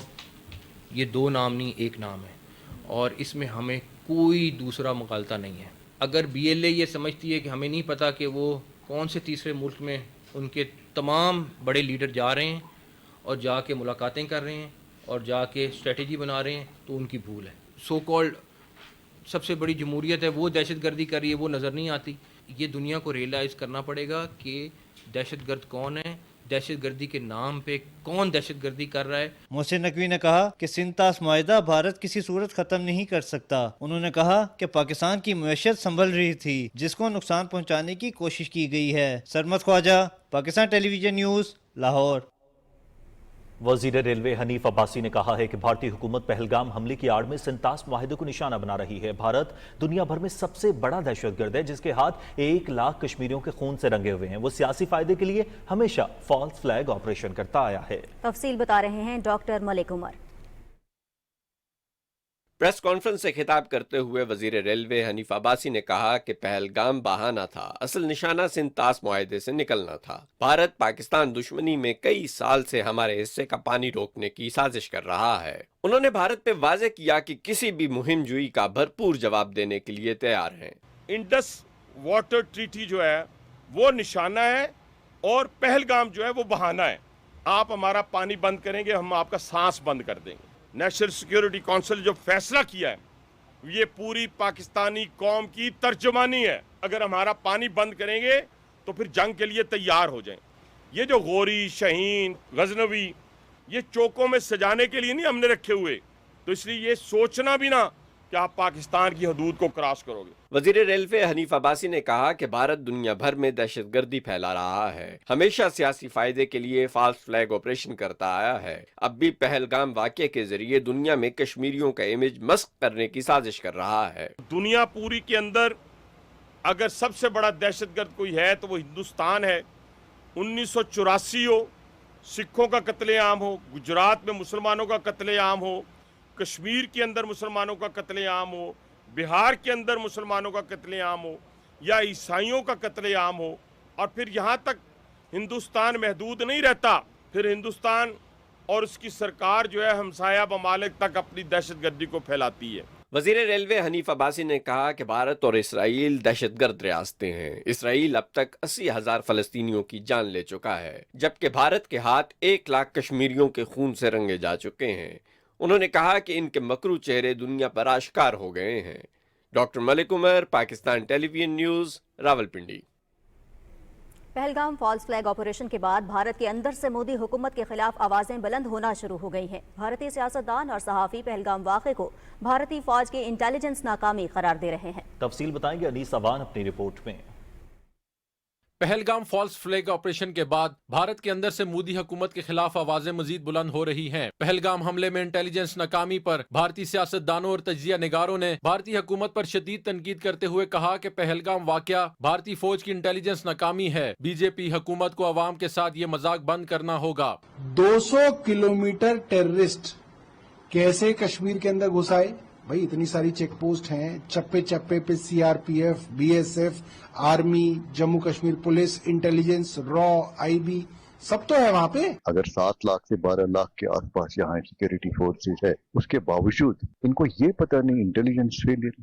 ये दो नाम नहीं, एक नाम है और इसमें हमें कोई दूसरा मुगालता नहीं है। अगर BLA ये समझती है कि हमें नहीं पता कि वो कौन से तीसरे मुल्क में उनके तमाम बड़े लीडर जा रहे हैं और जाके मुलाकातें कर रहे हैं और जाके स्ट्रेटजी बना रहे हैं, तो उनकी भूल है। सो कॉल्ड सबसे बड़ी जमहूरियत है वो दहशतगर्दी कर रही है, वो नज़र नहीं आती। ये दुनिया को रियलाइज़ करना पड़ेगा कि दहशतगर्द कौन है, दहशतगर्दी के नाम पे कौन दहशतगर्दी कर रहा है। मोहसिन नकवी ने कहा कि सिंतास मुआहिदा भारत किसी सूरत खत्म नहीं कर सकता। उन्होंने कहा कि पाकिस्तान की मईशत संभल रही थी जिसको नुकसान पहुँचाने की कोशिश की गई है। Sarmad Khawaja, Pakistan television news, Lahore. वज़ीर रेलवे हनीफ अब्बासी ने कहा है कि भारतीय हुकूमत पहलगाम हमले की आड़ में सिंतास मुआहिदे को निशाना बना रही है। भारत दुनिया भर में सबसे बड़ा दहशतगर्द है जिसके हाथ 1 लाख कश्मीरियों के खून से रंगे हुए हैं। वो सियासी फायदे के लिए हमेशा फॉल्स फ्लैग ऑपरेशन करता आया है। तफसील बता रहे हैं doctor Malik Umar. Press conference से खिताब करते हुए वजीर रेलवे हनीफ अब्बासी ने कहा कि पहलगाम बहाना था, असल निशाना सिंतास मुआहिदे से निकलना था। भारत पाकिस्तान दुश्मनी में कई साल से हमारे हिस्से का पानी रोकने की साजिश कर रहा है। उन्होंने भारत पे वाजे किया कि किसी भी मुहिम जुई का भरपूर जवाब देने के लिए तैयार हैं। इंडस वाटर ट्रीटी जो है वो निशाना है और पहलगाम जो है वो बहाना है। आप हमारा पानी बंद करेंगे, हम आपका सांस बंद कर देंगे। नेशनल सिक्योरिटी काउंसिल जो फैसला किया है ये पूरी पाकिस्तानी कौम की तर्जुमानी है। अगर हमारा पानी बंद करेंगे तो फिर जंग के लिए तैयार हो जाएं। ये जो गोरी, शहीन, गजनवी ये चौकों में सजाने के लिए नहीं हमने रखे हुए, तो इसलिए ये सोचना भी ना कि आप पाकिस्तान की हदूद को क्रॉस करोगे। वजीर रेलवे हनीफ अब्बासी ने कहा कि भारत दुनिया भर में दहशतगर्दी फैला रहा है, हमेशा सियासी फायदे के लिए फॉल्स फ्लैग ऑपरेशन करता आया है। अब भी पहलगाम वाक़ये के जरिए दुनिया में कश्मीरियों का इमेज मस्क करने की साजिश कर रहा है। दुनिया पूरी के अंदर اگر سب سے بڑا دہشت گرد کوئی ہے تو وہ ہندوستان ہے. 1984 ہو, سکھوں کا قتل عام ہو, گجرات میں مسلمانوں کا قتل عام ہو, کشمیر کے اندر مسلمانوں کا قتل عام ہو, بہار کے اندر مسلمانوں کا قتل عام ہو, یا عیسائیوں کا قتل عام ہو, اور پھر یہاں تک ہندوستان محدود نہیں رہتا, پھر ہندوستان اور اس کی سرکار جو ہے ہمسایہ ممالک تک اپنی دہشت گردی کو پھیلاتی ہے. وزیر ریلوے حنیف عباسی نے کہا کہ بھارت اور اسرائیل دہشت گرد ریاستیں ہیں. اسرائیل اب تک 80,000 فلسطینیوں کی جان لے چکا ہے, جبکہ بھارت کے ہاتھ 1 لاکھ کشمیریوں کے خون سے رنگے جا چکے ہیں. انہوں نے کہا کہ ان کے مکروہ چہرے دنیا پر آشکار ہو گئے ہیں. Doctor Malik Umar, Pakistan television news, Rawalpindi. Pahalgam false flag operation کے بعد بھارت کے اندر سے مودی حکومت کے خلاف آوازیں بلند ہونا شروع ہو گئی ہیں. بھارتی سیاستدان اور صحافی پہلگام واقعے کو بھارتی فوج کی انٹیلیجنس ناکامی قرار دے رہے ہیں. تفصیل بتائیں گے انیس اوان اپنی رپورٹ میں. پہلگام فالس فلیگ آپریشن کے بعد بھارت کے اندر سے مودی حکومت کے خلاف آوازیں مزید بلند ہو رہی ہیں. پہلگام حملے میں انٹیلیجنس ناکامی پر بھارتی سیاستدانوں اور تجزیہ نگاروں نے بھارتی حکومت پر شدید تنقید کرتے ہوئے کہا کہ پہلگام واقعہ بھارتی فوج کی انٹیلیجنس ناکامی ہے. بی جے پی حکومت کو عوام کے ساتھ یہ مذاق بند کرنا ہوگا. 200 کلومیٹر ٹیررسٹ کیسے کشمیر کے اندر گھس آئے؟ بھائی اتنی ساری چیک پوسٹ ہیں, چپے چپے پہ CRPF, BSF, army, Jammu Kashmir police, intelligence, را, IB سب تو ہے وہاں پہ. اگر 7 لاکھ سے 12 لاکھ کے آس پاس یہاں سیکورٹی فورسز ہے, اس کے باوجود ان کو یہ پتہ نہیں انٹیلیجنس فیلئر.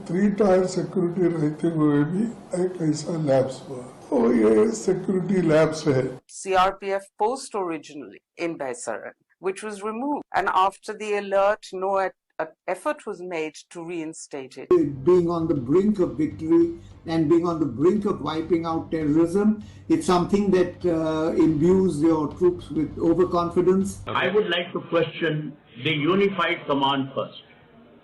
3 ٹائر سیکورٹی رہتے ہوئے بھی ایک ایسا لیبس ہوا, اور یہ سیکورٹی لیبس ہے. CRPF post originally in Baisaran, which was removed, and after the alert, no effort was made to reinstate it. Being on the brink of victory and being on the brink of wiping out terrorism, it's something that imbues your troops with overconfidence. I would like to question the unified command first.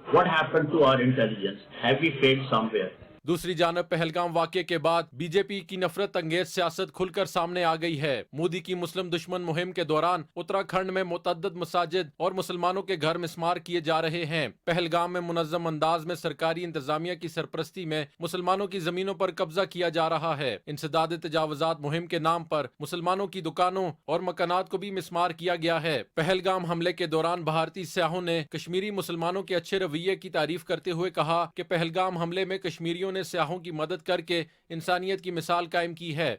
What happened to our intelligence? Have we failed somewhere? دوسری جانب پہلگام واقعے کے بعد B J پی کی نفرت انگیز سیاست کھل کر سامنے آ گئی ہے. مودی کی مسلم دشمن مہم کے دوران اتراکھنڈ میں متعدد مساجد اور مسلمانوں کے گھر مسمار کیے جا رہے ہیں. پہلگام میں منظم انداز میں سرکاری انتظامیہ کی سرپرستی میں مسلمانوں کی زمینوں پر قبضہ کیا جا رہا ہے. انسداد تجاوزات مہم کے نام پر مسلمانوں کی دکانوں اور مکانات کو بھی مسمار کیا گیا ہے. پہلگام حملے کے دوران بھارتی سیاحوں نے کشمیری مسلمانوں کے اچھے رویے کی تعریف کرتے ہوئے کہا کہ پہلگام حملے میں کشمیریوں نے سیاحوں کی مدد کر کے انسانیت کی مثال قائم کی ہے.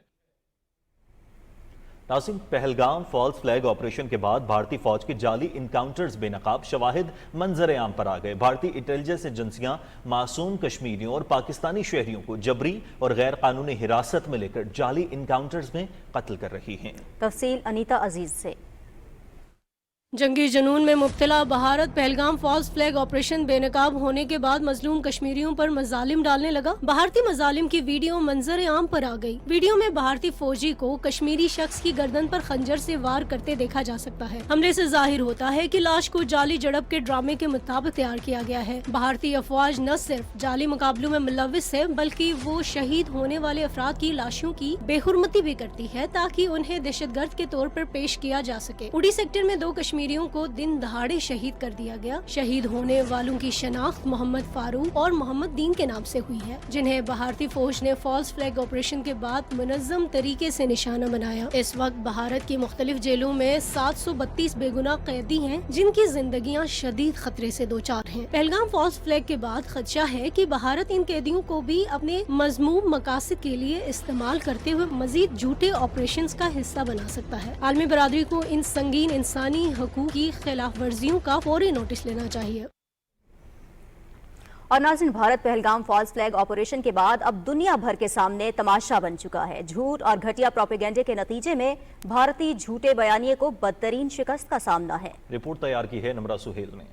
ناظرین, پہلگام فالس فلیگ آپریشن کے بعد بھارتی فوج کے جعلی انکاؤنٹرز بے نقاب شواہد منظر عام پر آ گئے. بھارتی انٹیلیجنس ایجنسیاں معصوم کشمیریوں اور پاکستانی شہریوں کو جبری اور غیر قانونی حراست میں لے کر جعلی انکاؤنٹرز میں قتل کر رہی ہیں. تفصیل انیتا عزیز سے. جنگی جنون میں مبتلا Bharat Pahalgam false flag operation بے نقاب ہونے کے بعد مظلوم کشمیریوں پر مظالم ڈالنے لگا. بھارتی مظالم کی ویڈیو منظر عام پر آ گئی. ویڈیو میں بھارتی فوجی کو کشمیری شخص کی گردن پر خنجر سے وار کرتے دیکھا جا سکتا ہے. حملے سے ظاہر ہوتا ہے کہ لاش کو جعلی جڑپ کے ڈرامے کے مطابق تیار کیا گیا ہے. بھارتی افواج نہ صرف جعلی مقابلوں میں ملوث ہے بلکہ وہ شہید ہونے والے افراد کی لاشوں کی بے حرمتی بھی کرتی ہے تاکہ انہیں دہشت گرد کے طور پر پیش کیا جا سکے. اڑی سیکٹر میں 2 کشمیریوں کو دن دہاڑے شہید کر دیا گیا. شہید ہونے والوں کی شناخت محمد فاروق اور محمد دین کے نام سے ہوئی ہے, جنہیں بھارتی فوج نے فالس فلیگ آپریشن کے بعد منظم طریقے سے نشانہ بنایا. اس وقت بھارت کی مختلف جیلوں میں 732 بے گناہ قیدی ہیں جن کی زندگیاں شدید خطرے سے دوچار ہیں. پہلگام فالس فلیگ کے بعد خدشہ ہے کہ بھارت ان قیدیوں کو بھی اپنے مذموم مقاصد کے لیے استعمال کرتے ہوئے مزید جھوٹے آپریشنز کا حصہ بنا سکتا ہے. عالمی برادری کو ان سنگین انسانی حقوق کی خلاف ورزیوں کا فوری نوٹس لینا چاہیے. اور ناظرین, Bharat Pahalgam false flag operation کے بعد اب دنیا بھر کے سامنے تماشا بن چکا ہے. جھوٹ اور گھٹیا پروپیگنڈے کے نتیجے میں بھارتی جھوٹے بیانیے کو بدترین شکست کا سامنا ہے. رپورٹ تیار کی ہے نمرہ سہیل نے.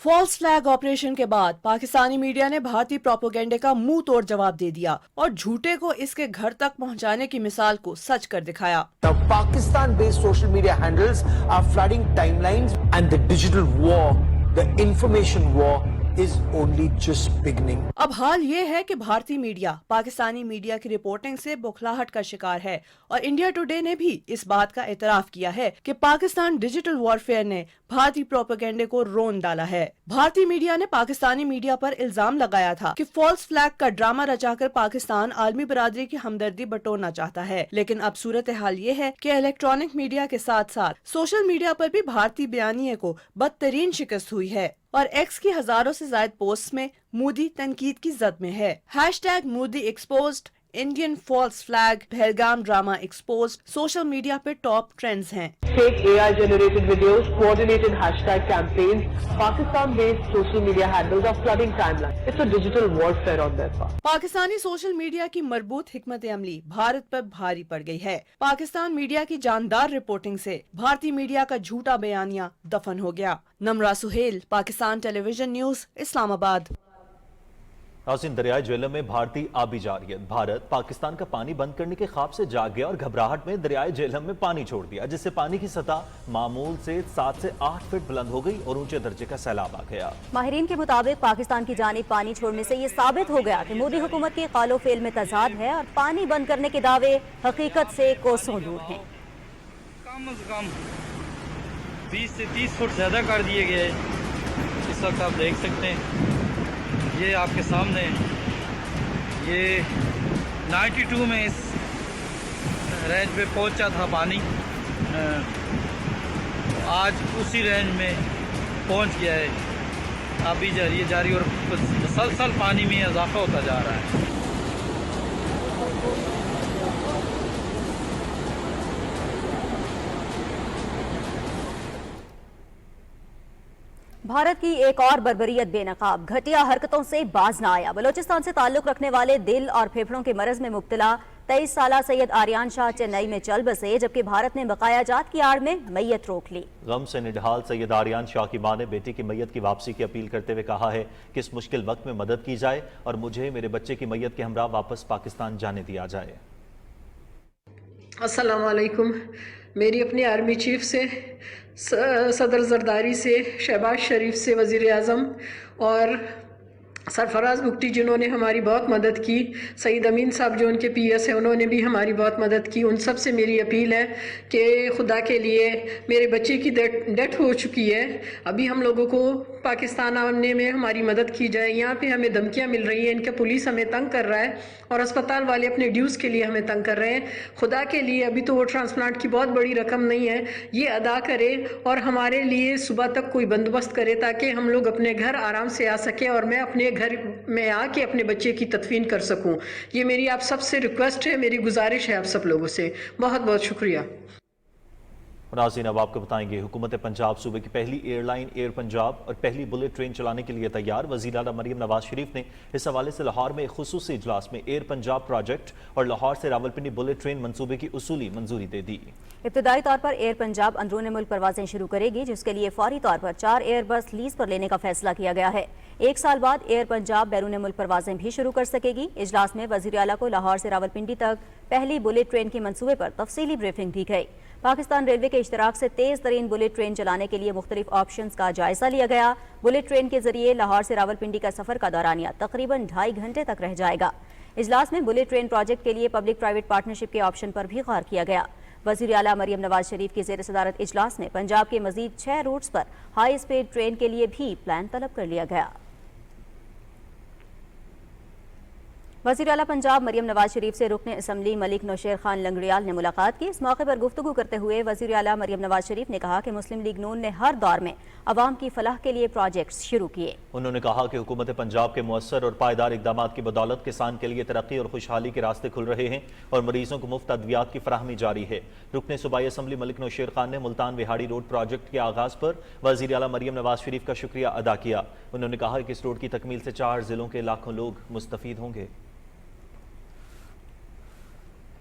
فالس فلیگ آپریشن کے بعد پاکستانی میڈیا نے بھارتی پروپیگنڈے کا منہ توڑ جواب دے دیا اور جھوٹے کو اس کے گھر تک پہنچانے کی مثال کو سچ کر دکھایا. Pakistan based social media handles are flooding timelines and the digital war, the information war is only just beginning. अब हाल ये है कि भारतीय मीडिया पाकिस्तानी मीडिया की रिपोर्टिंग से बौखलाहट का शिकार है और इंडिया टुडे ने भी इस बात का एतराफ किया है कि पाकिस्तान डिजिटल वॉरफेयर ने भारतीय प्रोपेगेंडे को रोन डाला है। भारतीय मीडिया ने पाकिस्तानी मीडिया पर इल्जाम लगाया था कि फॉल्स फ्लैग का ड्रामा रचाकर पाकिस्तान आलमी बरादरी की हमदर्दी बटोरना चाहता है, लेकिन अब सूरत हाल ये है कि इलेक्ट्रॉनिक मीडिया के साथ साथ सोशल मीडिया पर भी भारतीय बयानिए को बदतरीन शिकस्त हुई है और एक्स की हजारों से ज्यादा पोस्ट में मोदी तनकीद की जद में है। #Modi exposed, Indian false flag, Pahalgam drama exposed social media पे टॉप ट्रेंड्स हैं। Fake AI generated videos, coordinated hashtag campaigns, Pakistan based social media handles are flooding timelines. It's a digital warfare on their part. Pakistani social media की मरबूत हिकमत अमली भारत पर भारी पड़ गई है। पाकिस्तान मीडिया की जानदार रिपोर्टिंग से भारतीय मीडिया का झूठा बयानिया दफन हो गया। Namra Suhail, Pakistan television news, Islamabad. नाज़रीन, दरियाई झेलम में भारतीय आबी जारियत भारत पाकिस्तान का पानी बंद करने के ख्वाब से जाग गया और घबराहट में दरियाई झेलम में पानी छोड़ दिया, जिससे पानी की सतह मामूल से 7 से 8 फीट बुलंद हो गई और ऊंचे दर्जे का सैलाब आ गया। माहिरीन के मुताबिक पाकिस्तान की जानिब पानी छोड़ने से ये साबित हो गया कि मोदी हुकूमत की कालो फेल में तजाद है और पानी बंद करने के दावे हकीकत से कोसों दूर हैं। कम से कम 20 से 30 फुट ज्यादा कर दिए गए। इस वक्त आप देख सकते हैं, ये आपके सामने, ये 92 में इस रेंज पे पहुंचा था पानी, आज उसी रेंज में पहुंच गया है। अभी जारी और मुसलसल पानी में इजाफा होता जा रहा है। भारत की एक और बर्बरियत बेनकाब घटिया हरकतों से बाज न आया। बलोचिस्तान से ताल्लुक रखने वाले दिल और फेफड़ों के मरज में मुब्तला 23 साला सैयद आर्यान शाह चेन्नई में चल बसे, जबकि भारत ने बकाया जात की आड़ में मैयत रोक ली। गम से निढाल सैयद आर्यान शाह की मां ने बेटी की मैयत की वापसी की अपील करते हुए कहा है कि इस मुश्किल वक्त में मदद की जाए और मुझे मेरे बच्चे की मैयत के हमरा वापस पाकिस्तान जाने दिया जाए। अस्सलाम वालेकुम। मेरी अपने आर्मी चीफ से, सदर जरदारी से, शहबाज शरीफ से, वज़ीर आज़म और सरफराज बुगटी जिन्होंने हमारी बहुत मदद की, सईद अमीन साहब जो उनके PS हैं उन्होंने भी हमारी बहुत मदद की। उन सब से मेरी अपील है कि खुदा के लिए, मेरे बच्चे की डेथ हो चुकी है, अभी हम लोगों को पाकिस्तान आने में हमारी मदद की जाए। यहाँ पे हमें धमकियाँ मिल रही हैं, इनके पुलिस हमें तंग कर रहा है और अस्पताल वाले अपने ड्यूज़ के लिए हमें तंग कर रहे हैं। खुदा के लिए अभी तो वो ट्रांसप्लांट की बहुत बड़ी रकम नहीं है, ये अदा करे और हमारे लिए सुबह तक कोई बंदोबस्त करे ताकि हम लोग अपने घर आराम से आ सकें और मैं अपने घर में आके अपने बच्चे की तदफीन कर सकूं। ये मेरी आप सबसे रिक्वेस्ट है, मेरी गुजारिश है आप सब लोगों से। बहुत बहुत शुक्रिया। नाज़रीन, अब आपको बताएंगे, हुकूमत पंजाब सूबे की पहली एयरलाइन एयर पंजाब और पहली बुलेट ट्रेन चलाने के लिए तैयार। वज़ीर आला मरियम नवाज शरीफ ने इस हवाले से लाहौर में एक खुसूसी इजलास में एयर पंजाब प्रोजेक्ट और लाहौर से रावलपिंडी बुलेट ट्रेन मंसूबे की उसूली मंजूरी दे दी। इब्तदाई तौर पर एयर पंजाब अंदरूनी मुल्क परवाजें शुरू करेगी, जिसके लिए फौरी तौर पर 4 एयरबस लीज पर लेने का फैसला किया गया है। 1 साल बाद एयर पंजाब बैरून मुल्क परवाजें भी शुरू कर सकेगी। इजलास में वज़ीर आला को लाहौर से रावलपिंडी तक पहली बुलेट ट्रेन के मंसूबे पर तफसीली ब्रीफिंग दी गई। पाकिस्तान रेलवे के इश्तराक से तेज तरीन बुलेट ट्रेन चलाने के लिए मुख्तलिफ ऑप्शंस का जायजा लिया गया। बुलेट ट्रेन के जरिए लाहौर से रावलपिंडी का सफर का दौरानिया तकरीबन 2.5 घंटे तक रह जाएगा। इजलास में बुलेट ट्रेन प्रोजेक्ट के लिए पब्लिक प्राइवेट पार्टनरशिप के ऑप्शन पर भी गौर किया गया। वज़ीर आला मरियम नवाज शरीफ की ज़ेर सदारत इजलास में पंजाब के मजीद 6 रूट्स पर हाई स्पीड ट्रेन के लिए भी प्लान तलब कर लिया गया। वज़ीर आला पंजाब मरियम नवाज शरीफ से रुकन असम्बली मलिक नौशेर खान लंगड़ियाल ने मुलाकात की। इस मौके पर गुफ्तगू करते हुए वज़ीर आला मरियम नवाज शरीफ ने कहा कि मुस्लिम लीग नून ने हर दौर में अवाम की फलाह के लिए प्रोजेक्ट्स शुरू किए। उन्होंने कहा कि हुकूमत पंजाब के मुअस्सर और पायदार इक़दामात की बदौलत किसान के लिए तरक्की और खुशहाली के रास्ते खुल रहे हैं और मरीजों को मुफ्त अद्वियात की फराहमी जारी है। रुकन सूबाई असम्बली मलिक नौशेर खान ने मुल्तान विहाड़ी रोड प्रोजेक्ट के आगाज पर वज़ीर आला मरियम नवाज शरीफ का शुक्रिया अदा किया। उन्होंने कहा कि इस रोड की तकमील से 4 जिलों के लाखों लोग मुस्तफीद होंगे।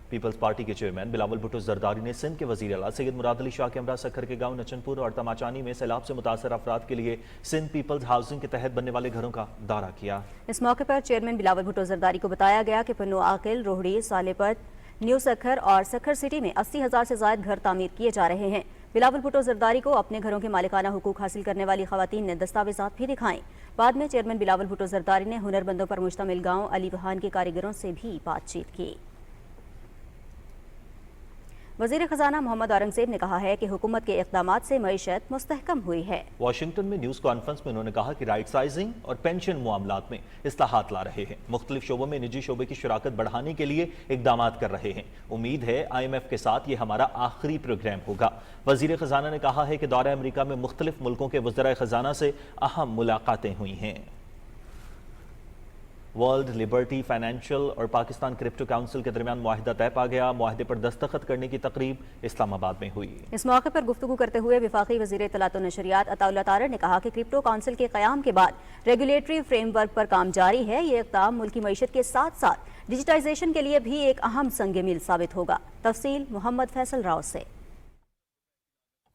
पीपल्स पार्टी के चेयरमैन बिलावल भुट्टो जरदारी ने सिंध के वज़ीर आला सैयद मुराद अली शाह के हमरा सखर के गांव नचनपुर और तमाचानी में सैलाब से मुतासर अफराद के लिए सिंध पीपल्स हाउसिंग के तहत बनने वाले घरों का दौरा किया। इस मौके पर चेयरमैन बिलावल भुट्टो जरदारी को बताया गया कि पन्नू आकिल, रोहड़ी, सालेपत, न्यू सखर और सखर सिटी में 80,000 से ज्यादा घर तामीर किए जा रहे हैं। بلاول بھٹو زرداری کو اپنے گھروں کے مالکانہ حقوق حاصل کرنے والی خواتین نے دستاویزات بھی دکھائیں۔ بعد میں چیئرمین بلاول بھٹو زرداری نے ہنرمندوں پر مشتمل گاؤں علی بہان کے کاریگروں سے بھی بات چیت کی۔ وزیر خزانہ محمد اورنگزیب نے کہا ہے کہ حکومت کے اقدامات سے معیشت مستحکم ہوئی ہے۔ واشنگٹن میں نیوز کانفرنس میں انہوں نے کہا کہ رائٹ سائزنگ اور پینشن معاملات میں اصلاحات لا رہے ہیں، مختلف شعبوں میں نجی شعبے کی شراکت بڑھانے کے لیے اقدامات کر رہے ہیں۔ امید ہے IMF کے ساتھ یہ ہمارا آخری پروگرام ہوگا۔ وزیر خزانہ نے کہا ہے کہ دورہ امریکہ میں مختلف ملکوں کے وزرائے خزانہ سے اہم ملاقاتیں ہوئی ہیں۔ ورلڈ لبرٹی فائنینشل اور پاکستان کرپٹو کونسل کے درمیان معاہدہ طے پا گیا۔ معاہدے پر دستخط کرنے کی تقریب اسلام آباد میں ہوئی۔ اس موقع پر گفتگو کرتے ہوئے وفاقی وزیر اطلاعات و نشریات عطا اللہ تارڑ نے کہا کہ کرپٹو کونسل کے قیام کے بعد ریگولیٹری فریم ورک پر کام جاری ہے۔ یہ اقدام ملکی معیشت کے ساتھ ساتھ ڈیجیٹائزیشن کے لیے بھی ایک اہم سنگ میل ثابت ہوگا۔ تفصیل محمد فیصل راؤ سے۔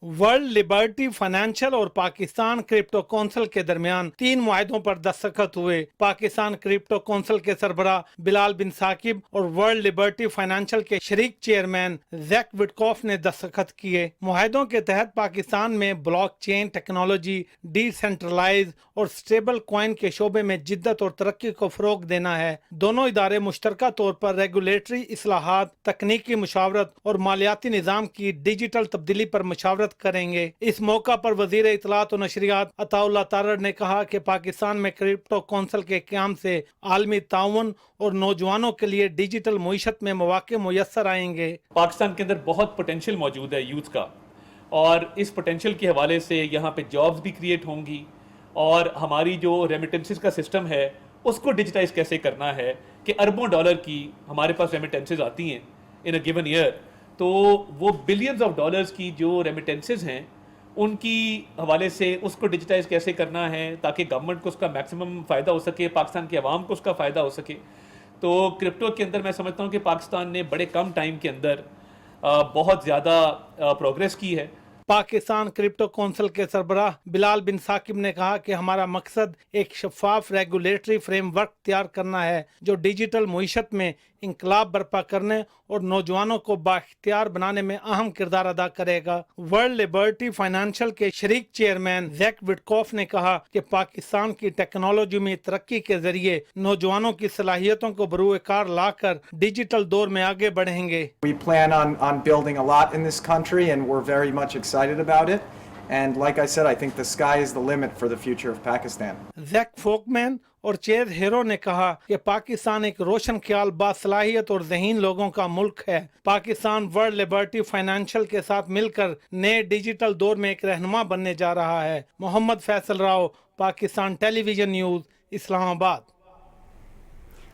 ورلڈ لبرٹی فائنینشل اور پاکستان کرپٹو کونسل کے درمیان 3 معاہدوں پر دستخط ہوئے۔ پاکستان کرپٹو کونسل کے سربراہ بلال بن ثاقب اور ورلڈ لبرٹی فائنینشل کے شریک چیئرمین زیک وٹکوف نے دستخط کیے۔ معاہدوں کے تحت پاکستان میں blockchain technology, decentralise اور سٹیبل کوائن کے شعبے میں جدت اور ترقی کو فروغ دینا ہے۔ دونوں ادارے مشترکہ طور پر ریگولیٹری اصلاحات، تکنیکی مشاورت اور مالیاتی نظام کی ڈیجیٹل تبدیلی پر مشاورت کریں گے۔ اس موقع پر وزیر اطلاعات و نشریات عطا اللہ تارڑ نے کہا کہ پاکستان میں کرپٹو کونسل کے قیام سے عالمی تعاون اور نوجوانوں کے لیے ڈیجیٹل معیشت میں مواقع میسر آئیں گے۔ پاکستان کے اندر بہت پوٹینشیل موجود ہے یوتھ کا، اور اس پوٹینشیل کے حوالے سے یہاں پہ جابز بھی کریٹ ہوں گی، اور ہماری جو ریمیٹنسز کا سسٹم ہے اس کو ڈیجیٹائز کیسے کرنا ہے کہ اربوں ڈالر کی ہمارے پاس ریمیٹنسز آتی ہیں ان اے گیون ایئر، تو وہ بلینز آف ڈالرز کی جو ریمیٹنسز ہیں ان کی حوالے سے اس کو ڈیجیٹائز کیسے کرنا ہے تاکہ گورنمنٹ کو اس کا میکسیمم فائدہ ہو سکے، پاکستان کے عوام کو اس کا فائدہ ہو سکے۔ تو کرپٹو کے اندر میں سمجھتا ہوں کہ پاکستان نے بڑے کم ٹائم کے اندر بہت زیادہ پروگریس کی ہے۔ پاکستان کرپٹو کونسل کے سربراہ بلال بن ثاقب نے کہا کہ ہمارا مقصد ایک شفاف ریگولیٹری فریم ورک تیار کرنا ہے جو ڈیجیٹل معیشت میں انقلاب برپا کرنے اور نوجوانوں کو بااختیار بنانے میں اہم کردار ادا کرے گا۔ ورلڈ لبرٹی فائنینشل کے شریک چیئرمین زیک وٹکوف نے کہا کہ پاکستان کی ٹیکنالوجی میں ترقی کے ذریعے نوجوانوں کی صلاحیتوں کو بروئے کار لا کر ڈیجیٹل دور میں آگے بڑھیں گے۔ We plan on building a lot in this country and we're very much excited about it. And like I said, I think the sky is the limit for the future of Pakistan. زیک فوکمین اور چیز hero نے کہا کہ پاکستان ایک روشن خیال، باصلاحیت اور ذہین لوگوں کا ملک ہے۔ پاکستان ورلڈ لبرٹی فائنینشل کے ساتھ مل کر نئے ڈیجیٹل دور میں ایک رہنما بننے جا رہا ہے۔ محمد Faisal Rao, Pakistan television news, اسلام آباد۔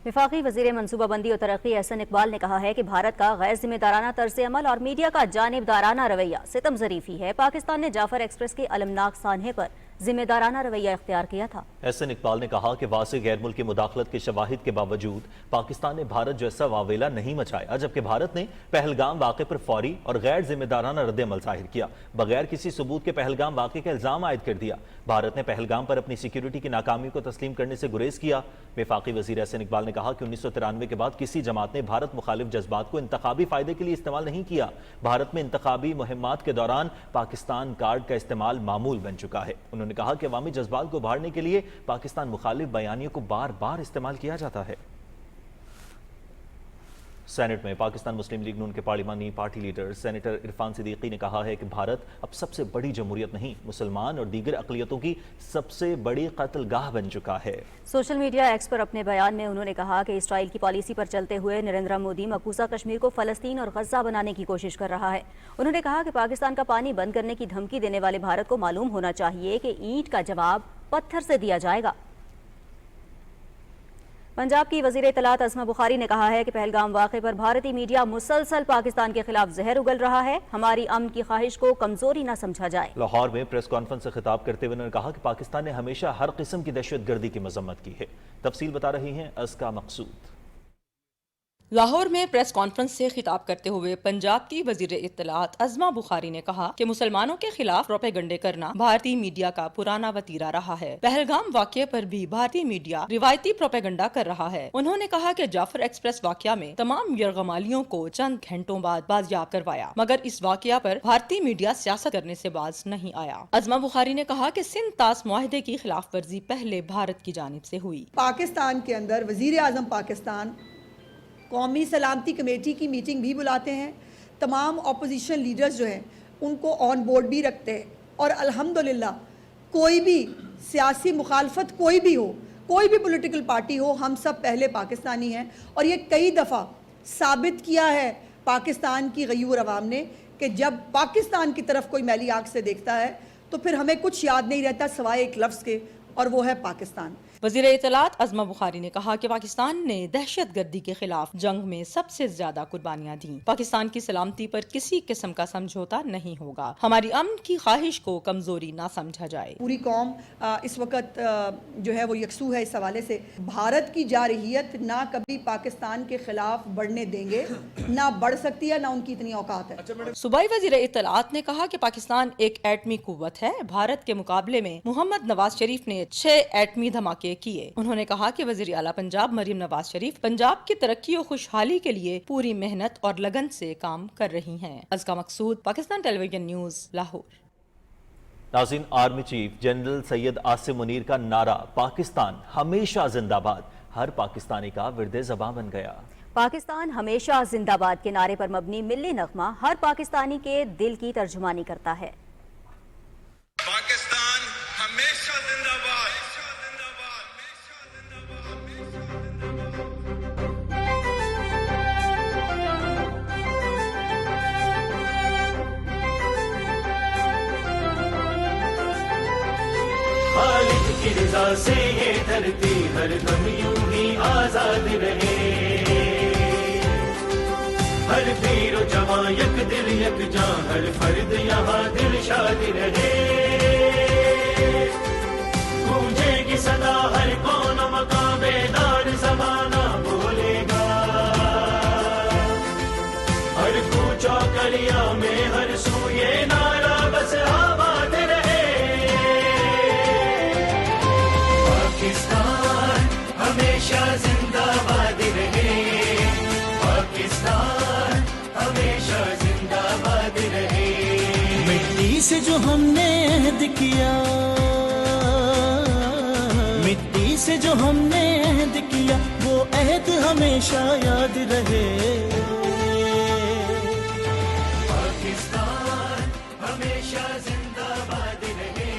وفاقی وزیر منصوبہ بندی اور ترقی احسن اقبال نے کہا ہے کہ بھارت کا غیر ذمہ دارانہ طرز عمل اور میڈیا کا جانبدارانہ رویہ ستم ظریفی ہے۔ پاکستان نے جعفر ایکسپریس کے المناک سانحے پر ذمہ دارانہ رویہ اختیار کیا تھا۔ احسن اقبال نے کہا کہ واضح غیر ملکی مداخلت کے شواہد کے باوجود پاکستان نے بھارت جیسا واویلا نہیں مچایا، جبکہ بھارت نے پہلگام واقعے پر فوری اور غیر ذمہ دارانہ رد عمل ظاہر کیا، بغیر کسی ثبوت کے پہلگام واقعے کا الزام عائد کر دیا۔ بھارت نے پہلگام پر اپنی سیکیورٹی کی ناکامی کو تسلیم کرنے سے گریز کیا۔ وفاقی وزیر احسن اقبال نے کہا کہ 1993 کے بعد کسی جماعت نے بھارت مخالف جذبات کو انتخابی فائدے کے لیے استعمال نہیں کیا۔ بھارت میں انتخابی مہمات کے دوران پاکستان کارڈ کا استعمال معمول بن چکا ہے۔ انہوں نے کہا کہ عوامی جذبات کو ابھارنے کے لیے پاکستان مخالف بیانیوں کو بار بار استعمال کیا جاتا ہے۔ سینٹ میں پاکستان مسلم لیگ نون کے پارلیمانی party leader senator Irfan Siddiqui نے کہا ہے کہ بھارت اب سب سے بڑی جمہوریت نہیں، مسلمان اور دیگر اقلیتوں کی سب سے بڑی قتل گاہ بن چکا ہے۔ سوشل میڈیا ایکس پر اپنے بیان میں انہوں نے کہا کہ اسرائیل کی پالیسی پر چلتے ہوئے نریندر مودی مقبوضہ کشمیر کو فلسطین اور غزہ بنانے کی کوشش کر رہا ہے۔ انہوں نے کہا کہ پاکستان کا پانی بند کرنے کی دھمکی دینے والے بھارت کو معلوم ہونا چاہیے کہ اینٹ کا جواب پتھر سے دیا جائے گا۔ پنجاب کی وزیر اطلاعات اسما بخاری نے کہا ہے کہ پہلگام واقعے پر بھارتی میڈیا مسلسل پاکستان کے خلاف زہر اگل رہا ہے، ہماری امن کی خواہش کو کمزوری نہ سمجھا جائے۔ لاہور میں پریس کانفرنس سے خطاب کرتے ہوئے انہوں نے کہا کہ پاکستان نے ہمیشہ ہر قسم کی دہشت گردی کی مذمت کی ہے۔ تفصیل بتا رہی ہیں ازکا مقصود۔ لاہور میں پریس کانفرنس سے خطاب کرتے ہوئے پنجاب کی وزیر اطلاعات عظمہ بخاری نے کہا کہ مسلمانوں کے خلاف پروپیگنڈے کرنا بھارتی میڈیا کا پرانا وتیرہ رہا ہے۔ پہلگام واقعے پر بھی بھارتی میڈیا روایتی پروپیگنڈا کر رہا ہے۔ انہوں نے کہا کہ جعفر ایکسپریس واقعہ میں تمام یرغمالیوں کو چند گھنٹوں بعد بازیاب کروایا، مگر اس واقعہ پر بھارتی میڈیا سیاست کرنے سے باز نہیں آیا۔ عظمہ بخاری نے کہا کہ سندھ طاس معاہدے کی خلاف ورزی پہلے بھارت کی جانب سے ہوئی۔ پاکستان کے اندر وزیر اعظم پاکستان قومی سلامتی کمیٹی کی میٹنگ بھی بلاتے ہیں، تمام اپوزیشن لیڈرز جو ہیں ان کو آن بورڈ بھی رکھتے ہیں، اور الحمدللہ کوئی بھی سیاسی مخالفت کوئی بھی ہو، کوئی بھی پولیٹیکل پارٹی ہو، ہم سب پہلے پاکستانی ہیں۔ اور یہ کئی دفعہ ثابت کیا ہے پاکستان کی غیور عوام نے کہ جب پاکستان کی طرف کوئی میلی آنکھ سے دیکھتا ہے تو پھر ہمیں کچھ یاد نہیں رہتا سوائے ایک لفظ کے، اور وہ ہے پاکستان۔ وزیر اطلاعات عظمہ بخاری نے کہا کہ پاکستان نے دہشت گردی کے خلاف جنگ میں سب سے زیادہ قربانیاں دیں۔ پاکستان کی سلامتی پر کسی قسم کا سمجھوتا نہیں ہوگا۔ ہماری امن کی خواہش کو کمزوری نہ سمجھا جائے۔ پوری قوم اس وقت جو ہے وہ یکسو ہے اس حوالے سے۔ بھارت کی جارحیت نہ کبھی پاکستان کے خلاف بڑھنے دیں گے، نہ بڑھ سکتی ہے، نہ ان کی اتنی اوقات ہے۔ صوبائی وزیر اطلاعات نے کہا کہ پاکستان ایک ایٹمی قوت ہے۔ بھارت کے مقابلے میں محمد نواز شریف نے 6 ایٹمی دھماکے کیے۔ انہوں نے کہا کہ وزیر اعلیٰ پنجاب مریم نواز شریف پنجاب کی ترقی و خوشحالی کے لیے پوری محنت اور لگن سے کام کر رہی ہیں۔ ازکا مقصود، Pakistan television news, Lahore. ناظرین، army chief general Syed Asim Munir کا نعرہ پاکستان ہمیشہ زندہ باد ہر پاکستانی کا ورد زباں بن گیا۔ پاکستان ہمیشہ زندہ باد کے نعرے پر مبنی ملی نغمہ ہر پاکستانی کے دل کی ترجمانی کرتا ہے۔ پاکستان ہمیشہ زندہ باد۔ خالق کی رضا سے یہ دھرتی ہر دم یوں ہی آزاد رہے، ہر پیر و جوان یک دل یک جان، ہر فرد یہاں دل شاد رہے، گونجے گی صدا ہر کون مقام بیدار زمانہ بولے گا، ہر کوچہ گلیاں میں ہر سو یہ نعرہ بس آباد رہے۔ پاکستان ہمیشہ زندہ باد رہے، پاکستان ہمیشہ زندہ باد رہے۔ مٹی سے جو ہم نے عہد کیا، مٹی سے جو ہم نے عہد کیا، وہ عہد ہمیشہ یاد رہے۔ پاکستان ہمیشہ زندہ باد رہے۔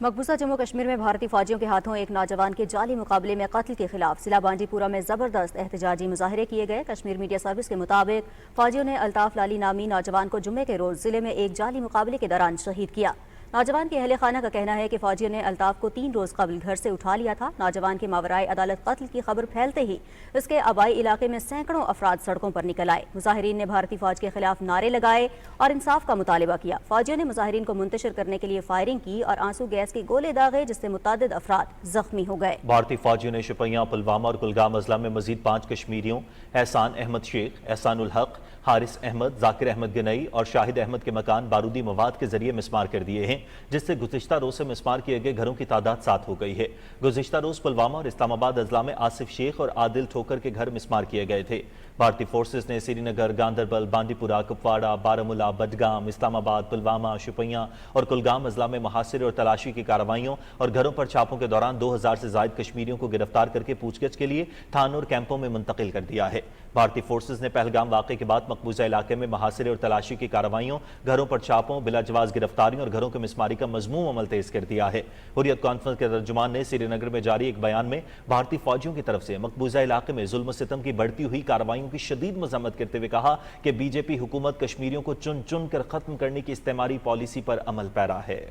مقبوضہ جموں کشمیر میں بھارتی فوجیوں کے ہاتھوں ایک نوجوان کے جعلی مقابلے میں قتل کے خلاف ضلع بانڈی پورہ میں زبردست احتجاجی مظاہرے کیے گئے۔ کشمیر میڈیا سروس کے مطابق فوجیوں نے الطاف لالی نامی نوجوان کو جمعے کے روز ضلع میں ایک جعلی مقابلے کے دوران شہید کیا۔ نوجوان کے اہل خانہ کا کہنا ہے کہ فوجیوں نے الطاف کو 3 روز قبل گھر سے اٹھا لیا تھا۔ نوجوان کے ماورائے عدالت قتل کی خبر پھیلتے ہی اس کے آبائی علاقے میں سینکڑوں افراد سڑکوں پر نکل آئے۔ مظاہرین نے بھارتی فوج کے خلاف نعرے لگائے اور انصاف کا مطالبہ کیا۔ فوجیوں نے مظاہرین کو منتشر کرنے کے لیے فائرنگ کی اور آنسو گیس کے گولے داغے، جس سے متعدد افراد زخمی ہو گئے۔ بھارتی فوجیوں نے شوپیاں، پلوامہ اور کلگام اضلاع میں مزید 5 کشمیریوں احسان احمد شیخ، احسان الحق، حارث احمد، ذاکر احمد گنئی اور شاہد احمد کے مکان بارودی مواد کے ذریعے مسمار کر دیے ہیں، جس سے گزشتہ روز سے مسمار کیے گئے گھروں کی تعداد 7 ہو گئی ہے۔ گزشتہ روز پلوامہ اور اسلام آباد اضلاع میں آصف شیخ اور عادل ٹھوکر کے گھر مسمار کیے گئے تھے۔ بھارتی فورسز نے سری نگر، گاندربل، بانڈی پورہ، کپواڑہ، بارہمولہ، بڈگام، اسلام آباد، پلوامہ، شوپیاں اور کلگام اضلاع میں محاصرے اور تلاشی کی کارروائیوں اور گھروں پر چھاپوں کے دوران 2000 سے زائد کشمیریوں کو گرفتار کر کے پوچھ گچھ کے لیے تھانوں اور کیمپوں میں منتقل کر دیا ہے۔ بھارتی فورسز نے پہلگام واقعے کے بعد مقبوضہ علاقے میں محاصرے اور تلاشی کی کارروائیوں، گھروں پر چھاپوں، بلا جواز گرفتاریوں اور گھروں کی مسماری کا مذموم عمل تیز کر دیا ہے۔ حریت کانفرنس کے ترجمان نے سری نگر میں جاری ایک بیان میں بھارتی فوجیوں کی طرف سے مقبوضہ علاقے میں ظلم و ستم کی بڑھتی ہوئی کارروائیوں کی شدید مذمت کرتے ہوئے کہا کہ بی جے پی حکومت کشمیریوں کو چن چن کر ختم کرنے کی استعماری پالیسی پر عمل پیرا ہے۔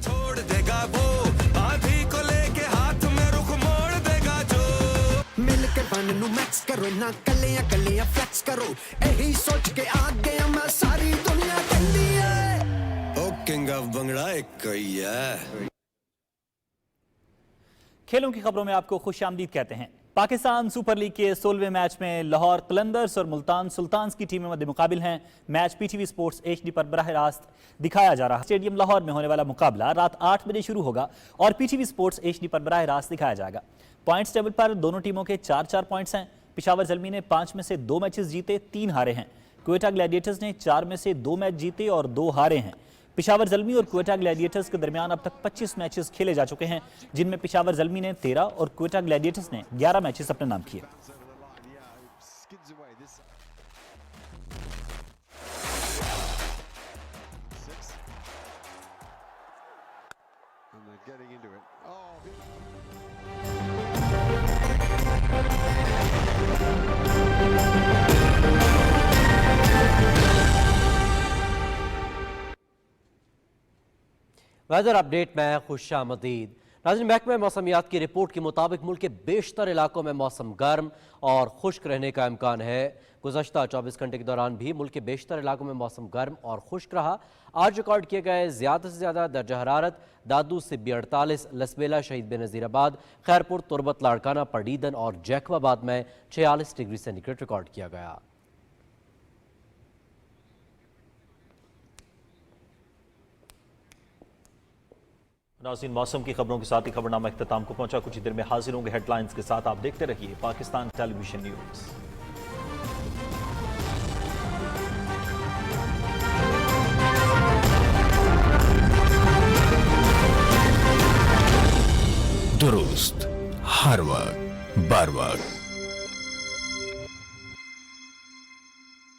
چھوڑ دے گا وہ آدھی کو لے کے ہاتھ میں رخ موڑ دے گا جو مل کے بن نو میکس کرو نہ کلیاں کلیاں فلیکس کرو یہی سوچ کے آ گیا میں ساری دنیا کہندی ہے او کنگ آف بنگڑا ایک ہی ہے۔ کھیلوں کی خبروں میں آپ کو خوش آمدید کہتے ہیں۔ پاکستان سپر لیگ کے 16ویں میچ میں لاہور قلندرز اور ملتان سلطانز کی ٹیمیں مد مقابل ہیں۔ Match P T V sports HD پر براہ راست دکھایا جا رہا ہے۔ اسٹیڈیم لاہور میں ہونے والا مقابلہ رات 8 بجے شروع ہوگا اور P T V sports HD پر براہ راست دکھایا جائے گا۔ پوائنٹس ٹیبل پر دونوں ٹیموں کے 4 پوائنٹس ہیں۔ پشاور زلمی نے 5 میں سے 2 میچز جیتے، 3 ہارے ہیں۔ کوئٹہ گلیڈیٹرز نے 4 میں سے 2 میچ جیتے اور 2 ہارے ہیں۔ پشاور زلمی اور کوئٹہ گلیڈیٹرز کے درمیان اب تک 25 میچز کھیلے جا چکے ہیں، جن میں پشاور زلمی نے 13 اور کوئٹہ گلیڈیٹرز نے 11 میچز اپنے نام کیے۔ ویدر اپڈیٹ میں خوش آمدید۔ ناظرین، محکمہ موسمیات کی رپورٹ کے مطابق ملک کے بیشتر علاقوں میں موسم گرم اور خشک رہنے کا امکان ہے۔ گزشتہ 24 گھنٹے کے دوران بھی ملک کے بیشتر علاقوں میں موسم گرم اور خشک رہا۔ آج ریکارڈ کیے گئے زیادہ سے زیادہ درجہ حرارت دادو سبی 48، لسبیلا شہید بنظیر آباد، خیرپور، تربت، لاڑکانہ، پڑیدن اور جیکب آباد میں 46 ڈگری سینٹی گریڈ ریکارڈ کیا گیا۔ ناظرین، موسم کی خبروں کے ساتھ ہی خبرنامہ اختتام کو پہنچا۔ کچھ ہی دیر میں حاضر ہوں گے ہیڈ لائنز کے ساتھ۔ آپ دیکھتے رہیے پاکستان ٹیلی ویژن نیوز۔ درست ہر وقت بر وقت